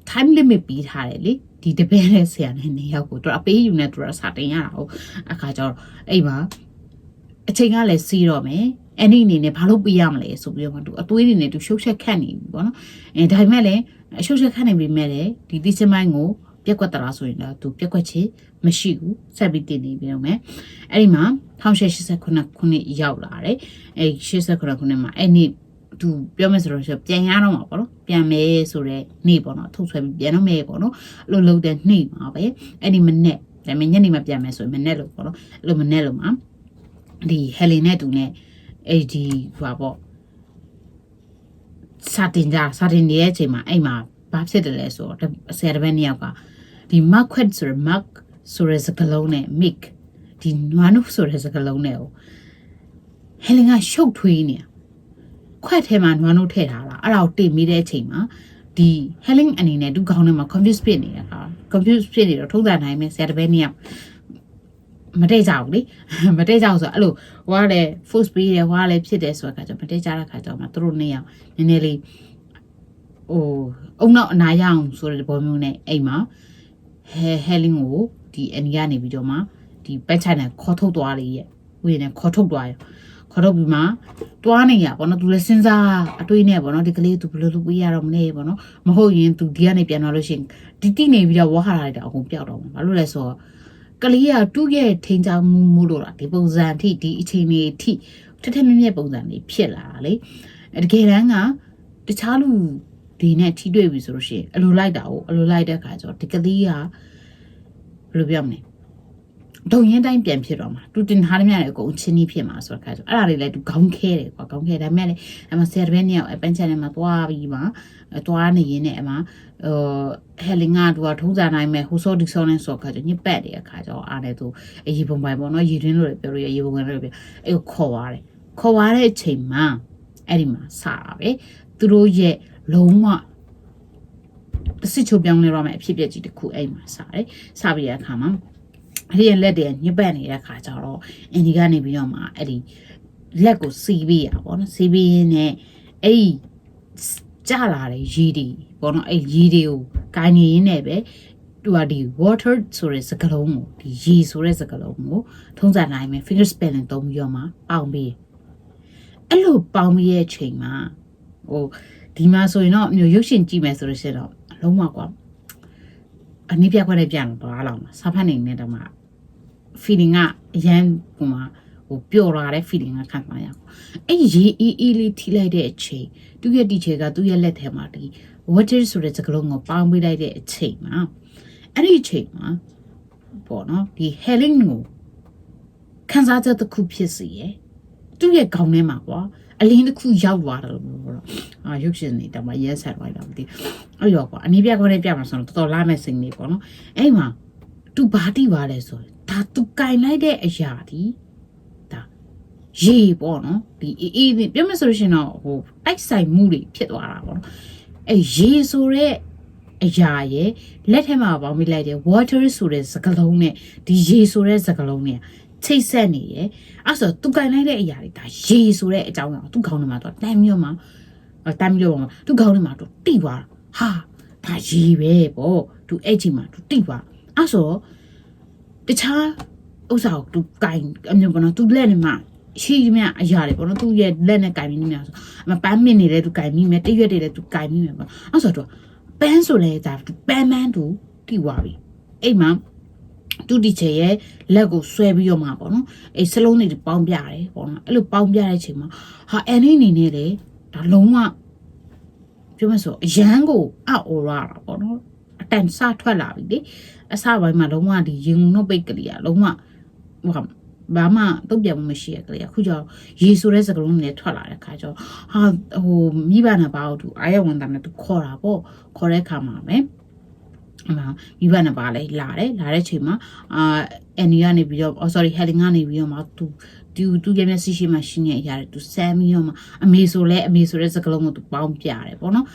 time limit ပြီးထားတယ်လေဒီတပည့်တဲ့ဆရာနဲ့နေရောက်ကိုသူအပေးယူနေသူကစာတင်ရတာဟုတ်အခါကျတော့အဲ့မှာအချိန်ကလည်းစီးတော့မယ်အဲ့ဒီအနေနဲ့ဘာလို့ပြရမလဲဆိုပြီးတော့သူအသွေးတွေနဲ့သူရှုပ်ချက်ခတ်နေပြီပေါ့နော်ဒါပေမဲ့လည်းရှုပ်ချက်ခတ်နေပြီမဲ့လည်းဒီတိကျမိုင်းကို ပြက်ကွက်တလားဆိုရင်တော့သူပြက်ကွက်ချေမရှိဘူးဆက်ပြီးတင်နေပြီတော့မယ်အဲ့ဒီမှာ1889ခုနှစ်ရောက်လာတယ်အဲ့89ခုနှစ်မှာအဲ့နေ့သူပြောမယ်ဆိုတော့ပြန်ရတော့မှာပေါ့နော်ပြန်မယ်ဆိုတော့နေ့ပေါ့နော်ထုတ်ဆွဲပြီးပြန်တော့မယ်ပေါ့နော်အဲ့လိုလုပ်တဲ့နေ့မှာပဲအဲ့ဒီမနေ့ဒါပေမဲ့ညနေမှပြန်မယ်ဆိုရင်မနေ့လို့ပေါ့နော်အဲ့လိုမနေ့လို့မှာဒီဟယ်လင်နဲ့သူနဲ့အဲ့ဒီဟိုပေါ့စာတင်နေတဲ့အချိန်မှာအဲ့မှာဘာဖြစ်တယ်လဲဆိုတော့ဆရာတစ်ပတ်နှစ်ယောက်ကဒီ market ဆိုရ mark ဆိုရစကလုံးနဲ့ make ဒီနွားနုဆိုရစကလုံးနဲ့ဟယ်လင်ကရှုပ်ထွေးနေခွက်ထဲမှာနွားနုထည့်ထားလားအဲ့ဒါကိုတင်မိတဲ့အချိန်မှာဒီဟယ်လင်အနေနဲ့သူခေါင်းထဲမှာ confuse ဖြစ်နေတာဟာ confuse ဖြစ်နေတော့ထုံးစံနိုင်မယ်ဆရာတစ်ပတ်နှစ်ယောက်မတိတ်ကြဘူးလေမတိတ်ကြဘူးဆိုတော့အဲ့လိုဟိုကလည်း force ပေးတယ်ဟိုကလည်းဖြစ်တယ်ဆိုတော့ခါကျမတိတ်ကြတဲ့ခါကျတော့မှသူတို့နှစ်ယောက်နည်းနည်းလေးဟိုအုံနောက်အနာရအောင်ဆိုတဲ့ဘောမျိုးနဲ့အိမ်မှာဟယ်လင်ကိုဒီအနီကနေပြီးတော့မှဒီပက်ချိုင်နဲ့ခေါ်ထုတ်သွားလေရဲ့ဝေးနဲ့ခေါ်ထုတ်သွားရခေါ်ထုတ်ပြီးမှတွားနေရပေါ့နော်သူလည်းစဉ်းစားအတွေးနဲ့ပေါ့နော်ဒီကလေးသူဘယ်လိုလုပ်ပေးရတော့မလဲပေါ့နော်မဟုတ်ရင်သူဒီကနေပြန်သွားလို့ရှိရင်ဒီတိနေပြီးတော့ဝါဟာလာတဲ့အကုန်ပျောက်တော့မှာဘာလို့လဲဆိုတော့ကလေးကတူးရဲ့ထိန်ချောင်းမှုလို့လားဒီပုံစံအထိဒီအချိန်လေးအထိထက်ထက်မြက်မြက်ပုံစံလေးဖြစ်လာတာလေတကယ်တမ်းကတခြားလူဒီနဲ့ထိတွေ့ပြီဆိုလို့ရှိရင်အလိုလိုက်တာကိုအလိုလိုက်တဲ့ခါကျတော့ဒီကလေးကဘယ်လိုပြောမလဲဒုံရင်တိုင်းပြန်ဖြစ်တော့မှာတူတင်ထားတဲ့မြတ်လည်းအကုန်ချင်းကြီးဖြစ်မှာဆိုတော့ခါကျတော့အဲ့ဒါလေးလည်းသူခေါင်းခဲတယ်ကွာခေါင်းခဲဒါပေမဲ့လည်းအမဆယ်ဘဲနှစ်ယောက်အပန်းချန်ထဲမှာသွားပြီးမှသွားနေရင်းနဲ့အမဟယ်လင်ကသူကထုံးစံနိုင်မဲ့ဟိုစောဒီစောနဲ့ဆိုခါကျညစ်ပတ်တဲ့အခါကျတော့အားနဲ့သူအရေပုံပိုင်ပေါ့နော်ရေတွင်းလို့ပြောလို့ရေပုံပိုင်လို့ပြောအဲ့ကိုခေါ်သွားတဲ့အချိန်မှာအဲ့ဒီမှာစတာပဲသူတို့ရဲ့လုံးဝစစ်ချိုးပြောင်းလဲရမယ်အဖြစ်ပြက်ကြီးတစ်ခုအဲ့မှာစတယ်စပြီးတဲ့အခါမှာအဲ့ဒီလက်တွေညစ်ပတ်နေတဲ့အခါကျတော့အင်ဒီကနေပြီးတော့မှအဲ့ဒီလက်ကိုစီးပေးရပါတော့စီးပေးရင်းနဲ့အဲ့ဒီကြလာတဲ့ရေတွေပေါ့နော်အဲ့ရေတွေကိုကိုင်းနေရင်းနဲ့ပဲသူကဒီ water ဆိုတဲ့စကားလုံးကိုဒီရေဆိုတဲ့စကားလုံးကိုထုံးစံနိုင်မယ် finger spelling သုံးပြီးတော့မှပေါင်းပေးအဲ့လိုပေါင်းပြီးရဲ့အချိန်မှာဟိုဒီမှာဆိုရင်တော့မျိုးရုပ်ရှင်ကြည့်မယ်ဆိုလို့ရှိရင်တော့အလုံးမကွာအနည်းပြခွက်နဲ့ပြန်တော့လောက်မှာစာဖတ်နေတော့မှ feeling ကအရန်ဟိုမှာဟိုပျော်လာတဲ့ feeling ကခံစားရအောင်အဲ့ရေအေးလေးထိလိုက်တဲ့အချိန်သူ့ရဲ့ teacher ကသူ့ရဲ့လက်ထဲမှာဒီ water ဆိုတဲ့စကားလုံးကိုပေါင်းပေးလိုက်တဲ့အချိန်မှာအဲ့ဒီအချိန်မှာပေါ့နော်ဒီ Helen ကိုခံစားချက်တစ်ခုဖြစ်စီရယ်သူ့ရဲ့ခေါင်းထဲမှာကွာအလင်းတစ်ခုရောက်သွားတယ်လို့ပြောတော့ရုပ်ရှင်နေတော့မှရဲဆက်သွားတာမသိအဲ့ရောကွာအနည်းပြခွက်နဲ့ပြမှာဆိုတော့တော်တော်လာမဲ့စိတ်နေပေါ့နော်အဲ့မှာ तू ဘာတိပါလဲဆိုဒါ तू ကင်လိုက်တဲ့အရာဒီဒါရေပေါ့နော်ဒီအေးပြောမယ်ဆိုလို့ရှိရင်တော့ဟိုတိုက်ဆိုင်မှုတွေဖြစ်သွားတာပေါ့နော်အဲ့ရေဆိုတဲ့အရာရဲ့လက်ထဲမှာပေါင်းမိလိုက်တဲ့ water ဆိုတဲ့စကားလုံးနဲ့ဒီရေဆိုတဲ့စကားလုံးနဲ့ချိတ်ဆက်နေရဲ့အဲ့ဆို तू ကင်လိုက်တဲ့အရာတွေဒါရေဆိုတဲ့အကြောင်းအရာ तू ခေါင်းထဲမှာတော့တမ်းမြို့မှာသူခေါင်းထဲမှာတော့တိသွားဟာဒါရေပဲပေါ့ तू အဲ့ချိန်မှာ तू တိသွားအဲ့ဆိုတခြားဥစ္စာကို तू ကင်အမျိုးပေါ့နော် तू လက်နဲ့မှရှိမြအရာတွေပေါ့နော် तू ရဲ့လက်နဲ့ကင်ပြီးနေမှာဆိုအမပန်းမင်းနေလဲ तू ကင်ပြီးမယ်တရွက်တွေလဲ तू ကင်ပြီးမယ်ပေါ့အဲ့ဆိုတော့ပန်းဆိုလဲဒါ तू ပန်းမန်း तू တိသွားပြီအဲ့မှာသူဒီချေရဲ့လက်ကိုဆွဲပြီးတော့မှာပေါ့နော်အဲ့စလုံးတွေပေါင်းပြတယ်ပေါ့နော်အဲ့လိုပေါင်းပြတဲ့အချိန်မှာဟာအန်နီအနေနဲ့လေဒါလုံးဝပြောမဆိုအရန်ကိုအော်ရတာပေါ့နော်အတန်စထွက်လာပြီလေအစပိုင်းမှာလုံးဝဒီရင်ငုံပိတ်ကလေးကလုံးဝဟိုဘာမှတုတ်ပြမှုမရှိရကလေးအခုကျတော့ရေဆိုတဲ့စကလုံးနဲ့ထွက်လာတဲ့ခါကျတော့ဟာဟိုမိဘနာပါတော့သူအားရဝန်တာနဲ့သူခေါ်တာပေါ့ခေါ်တဲ့ခါမှာပဲမိဘနဲ့ပါလေလာတဲ့ချိန်မှာအန်နီကနေပြီးတော့ sorry ဟယ်လင်ကနေပြီးတော့မှသူရဲ့မျက်စိရှိမှရှင်းနေရတယ်သူဆမ်းပြီးတော့မှအမေဆိုတဲ့စကားလုံးကိုသူပေါင်းပြတယ်ပေါ့နော်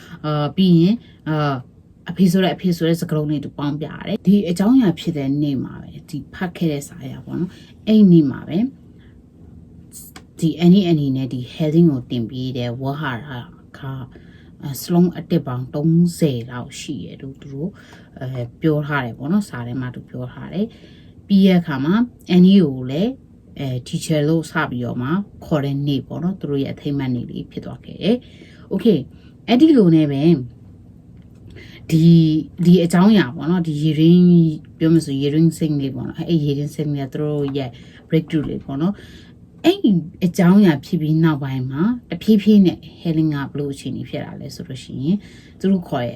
ပြီးရင်အဖေဆိုတဲ့စကားလုံးတွေသူပေါင်းပြတယ်ဒီအကြောင်းအရာဖြစ်တဲ့နေ့မှာပဲဒီဖတ်ခဲ့တဲ့စာရပေါ့နော်အဲ့နေ့မှာပဲဒီအန်နီနဲ့ဒီဟယ်လင်ကိုတင်ပြီးတဲ့ဝါဟာရာခါစလုံးအတစ်ပေါင်း30လောက်ရှိရတို့သူတို့ပြောထားတယ်ပေါ့နော်စာထဲမှာသူပြောထားတယ်ပြီးရခါမှာအန်နီကိုလည်းteacher လို့စပြီးတော့မှခေါ်တဲ့နေ့ပေါ့နော်သူတို့ရဲ့အထိမ်းအမှတ်နေ့လေးဖြစ်သွားခဲ့တယ်။ Okay အဲ့ဒီလိုနဲ့ပဲ ဒီအကြောင်းအရာပေါ့နော်ဒီရေရင်းပြောမဆိုရေရင်းစိတ်လေးပေါ့နော်အဲ့ရေရင်းစိတ်လေးကသူတို့ရဲ့ breakthrough လေးပေါ့နော်အဲ့အကြောင်းအရာဖြစ်ပြီးနောက်ပိုင်းမှာတဖြည်းဖြည်းနဲ့ Helen ကဘလို့အခြေအနေဖြစ်လာလဲဆိုလို့ရှိရင်သူတို့ခေါ်ရ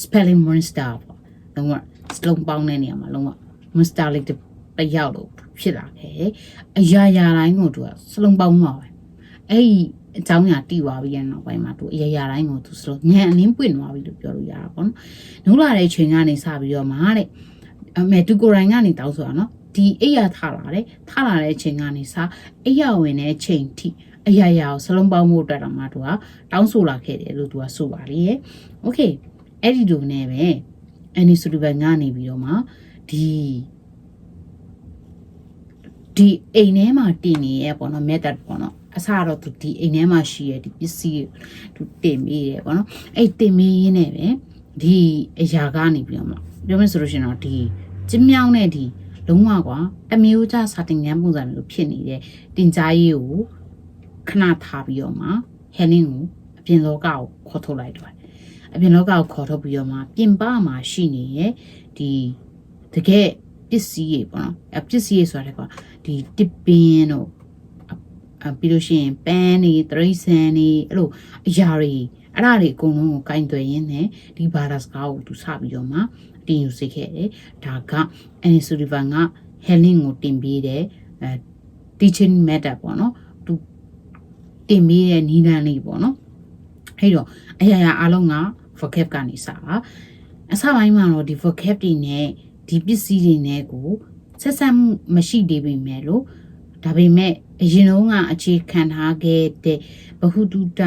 spelling monster ပေါ့လုံးဝစလုံးပေါင်းတဲ့နေရာမှာလုံးဝ monster လေးတစ်ယောက်လို့ဖြစ်လာခဲ့အရာတိုင်းကိုသူကစလုံးပေါင်းမှာပဲအဲ့အကြောင်းအရာတိသွားပြီးတဲ့နောက်ပိုင်းမှာသူအရာတိုင်းကိုသူစလုံးညံအလင်းပွင့်သွားပြီလို့ပြောလို့ရတာပေါ့နော်နှုတ်လာတဲ့ချိန်ကနေစပြီးတော့မှတဲ့အမေသူကိုယ်တိုင်ကနေတောင်းဆိုတာနော်ဒီအိယာထားလာတဲ့ချိန်ကနေစအိယာဝင်တဲ့ချိန်ထိအရာကိုစလုံးပေါင်းဖို့အတွက်တော့မှသူကတောင်းဆိုလာခဲ့တယ်လို့သူကဆိုပါလေโอเคအဲ့ဒီလိုနဲ့ပဲအန်နီဆူလီဗန်ကနေပြီးတော့မှဒီအိမ်ထဲမှာတင်နေရပေါ့နော် method ပေါ့နော်အစားတော့သူဒီအိမ်ထဲမှာရှိရဒီပစ္စည်းသူတင်မိရပေါ့နော်အဲ့တင်မိရင်းနဲ့ပဲဒီအရာကနေပြီးတော့မှပြောမယ်ဆိုလို့ရှိရင်တော့ဒီကျင်းမြောင်းတဲ့ဒီလုံးဝကွာတမျိုးကြစာတင်ငန်းပုံစံမျိုးဖြစ်နေတဲ့တင်ကြားရေးကိုခဏထားပြီးတော့မှဟဲလင်းကိုအပြင်လောကကိုခေါ်ထုတ်လိုက်တော့အပြင်လောကကိုခေါ်ထုတ်ပြီးတော့မှပြင်ပမှာရှိနေတဲ့ဒီတကယ်ပစ္စည်းတွေပေါ့နော်ပစ္စည်းတွေဆိုတာကဒီတစ်ပင်းတို့ပြီးလို့ရှိရင်ပန်းတွေတရိစံတွေအဲ့လိုအရာတွေအဲ့ဒါတွေအကုန်လုံးကိုကင်သွယ်ရင်းနဲ့ဒီဘာသာစကားကိုသူစပြီးတော့မှတင်ယူစေခဲ့တယ်ဒါကအန်နီဆူလီဗန်ကဟဲလင်းကိုတင်ပေးတဲ့teaching method ပေါ့နော်သူတင်ပေးတဲ့နည်းလမ်းလေးပေါ့နော်အဲ့တော့အရာအားလုံးက vocab ကနေစတာအစပိုင်းမှာတော့ဒီ vocab တွေနဲ့ဒီပစ္စည်းတွေနဲ့ကိုဆက်ဆက်မှုမရှိသေးပေမဲ့လို့ဒါပေမဲ့အရင်တုန်းကအခြေခံထားခဲ့တဲ့ဘဟုတုတ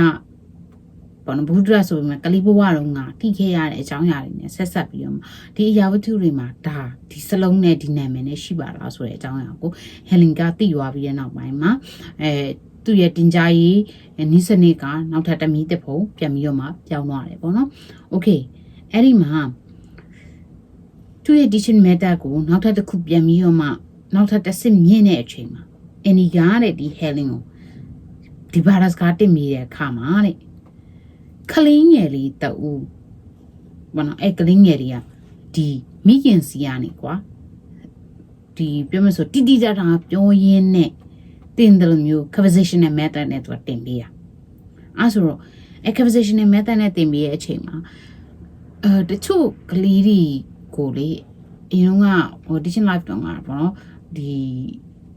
ပေါ့နော်ဘဟုတုတဆိုပေမဲ့ကလေးဘဝတုန်းကတိခဲ့ရတဲ့အကြောင်းအရာတွေနဲ့ဆက်ပြီးတော့ဒီအရာဝတ္ထုတွေမှာဒါဒီစလုံးနဲ့ဒီနာမည်နဲ့ရှိပါလားဆိုတဲ့အကြောင်းအရာကိုဟယ်လင်ကသိသွားပြီးတဲ့နောက်ပိုင်းမှာသူ့ရဲ့တင်ကြားရေးနီးစနစ်ကနောက်ထပ်တမီးတစ်ဖုံပြန်ပြီးတော့မှပြောင်းသွားတယ်ပေါ့နော်โอเคအဲ့ဒီမှာသူ့ရဲ့ teaching method ကိုနောက်ထပ်တစ်ခုပြန်ပြီးတော့မှနောက်ထပ်တစ်ဆင့်မြင့်တဲ့အချိန်မှာအန်နီကတဲ့ဒီ Helen ကိုဒီဘာသာစကားတင်မိတဲ့အခါမှာတဲ့ကလင်းငယ်လေးတူဘာနော်အဲ့ကလင်းငယ်တွေကဒီမိခင်စီကနေကွာဒီပြောမဆိုတိတိကျကျပြောရင်းနဲ့တင်တယ်လို့မျိုး conversational method နဲ့သူကတင်ပေးရအဲ့ဆိုတော့အဲ့ conversational method နဲ့တင်ပေးရဲ့အချိန်မှာတချို့ကလေးတွေကိုလေအရင်ကဟို teaching live တော့မှာပေါ့နော်ဒီ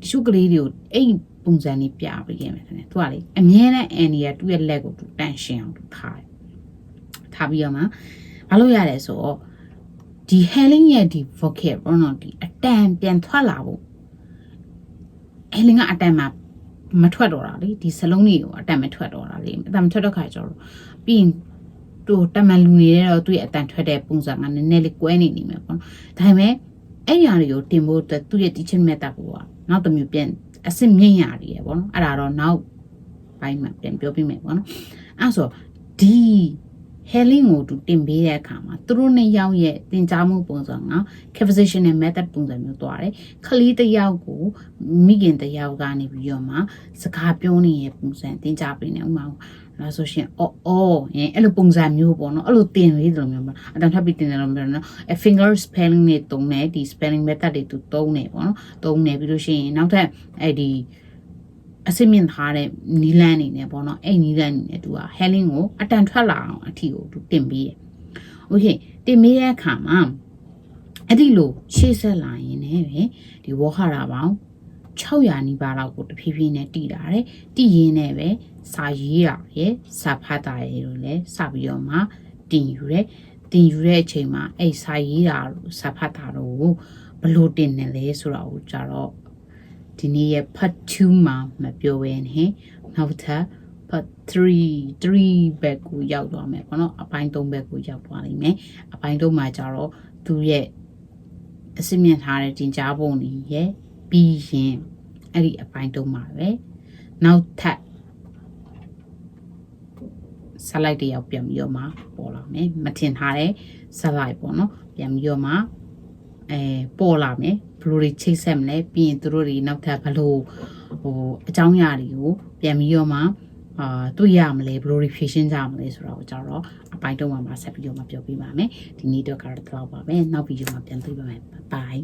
တချို့ကလေးတွေကိုအဲ့ပုံစံလေးပြပေးခဲ့မယ်ခင်ဗျသူကလေအမြဲတမ်းအန်ဒီကသူ့ရဲ့လက်ကိုသူတန့်ရှင်းအောင်သူထားပြီးတော့မှဘာလို့ရလဲဆိုတော့ဒီ Helen ရဲ့ဒီ vocab ပေါ့နော်ဒီအတန်ပြန်ထွက်လာဖို့Helen ကအတန်မှာမထွက်တော့တာလေဒီစလုံးတွေကိုအတန်မထွက်တော့တာလေအတန်မထွက်တော့ခါကျတော့ပြီးရင်သူတမန်လူနေတော့သူ့ရဲ့အတန်ထွက်တဲ့ပုံစံကနည်းနည်းလေးကွဲနေမယ်ပေါ့နော်ဒါပေမဲ့အဲ့ညာတွေကိုတင်ဖို့အတွက်သူ့ရဲ့ teaching method ကိုနောက်တစ်မျိုးပြန်အစစ်မြင့်ရရည်ပေါ့နော်အဲ့ဒါတော့နောက်ပိုင်းမှာပြန်ပြောပြမယ်ပေါ့နော်အဲ့ဆိုဒီ Helen ကိုသူတင်ပေးတဲ့အခါမှာသူတို့နှစ်ယောက်ရဲ့သင်ကြားမှုပုံစံက conversational method ပုံစံမျိုးသွားတယ်ခလေးတစ်ယောက်ကိုမိခင်တစ်ယောက်ကနေပြီးတော့မှစကားပြောနေတဲ့ပုံစံသင်ကြားပေးနေဥမာလားဆိုရှင်အဲ့လိုပုံစံမျိုးပေါ့နော်အဲ့လိုတင်လေးတယ်လို့မျိုးပေါ့အတန်ထပ်ပြီးတင်တယ်လို့မျိုးနော်finger spelling နဲ့တုံးတယ်ဒီ spelling method တွေသူတုံးနေပေါ့နော်တုံးနေပြီးလို့ရှိရင်နောက်ထပ်အဲ့ဒီအစစ်မြင့်ထားတဲ့နီလန်းနေနဲ့ပေါ့နော်အဲ့နီလန်းနေနဲ့သူက Helen ကိုအတန်ထွက်လာအောင်အထီကိုသူတင်ပေးတယ်။ Okay တင်ပေးတဲ့အခါမှာအဲ့ဒီလိုရှေ့ဆက်လာရင်လည်းပဲဒီဝေါဟာရပေါင်း600နီးပါးလောက်ကိုတဖြည်းဖြည်းနဲ့တည်လာတယ်။တည်ရင်းနဲ့ပဲစာရေးတာရယ်စာဖတ်တာရယ်လို့လည်းစပြီးတော့မှတင်ယူတယ်။တင်ယူတဲ့အချိန်မှာအဲ့စာရေးတာစာဖတ်တာတို့ဘလို့တင်နေလဲဆိုတာကိုကြတော့ဒီနေ့ရဲ့ part 2မှာမပြောဘဲနဲ့နောက်ထပ် part 3 back ကိုရောက်သွားမယ်ပေါ့နော်အပိုင်း3 back ကိုရောက်သွားနိုင်မယ်အပိုင်း3မှာကြတော့သူရဲ့အစစ်မြင့်ထားတဲ့တင်ကြားပုံတွေရဲ့ပြီးရင်အဲ့ဒီအပိုင်း3မှာပဲနောက်ထပ်ဆလိုက်တယောက်ပြန်ပြီးတော့မှပေါ်လာမယ်မထင်ထားတဲ့ဆလိုက်ပေါ့နော်ပြန်ပြီးတော့မှပေါ်လာမယ်ဘယ်လိုတွေချိတ်ဆက်မလဲပြီးရင်သူတို့တွေနောက်ထပ်ဘယ်လိုဟိုအကြောင်းအရာတွေကိုပြန်ပြီးတော့မှ တွေ့ရမလဲဘယ်လိုဖြည့်ရှင်းကြမလဲဆိုတော့ကြတော့အပိုင်းတော့မှာဆက်ပြီးတော့မပြောပြပါမယ်ဒီနေ့တော့ကတော့တော့ပါပဲနောက်ဗီဒီယိုမှာပြန်တွေ့ပါမယ် bye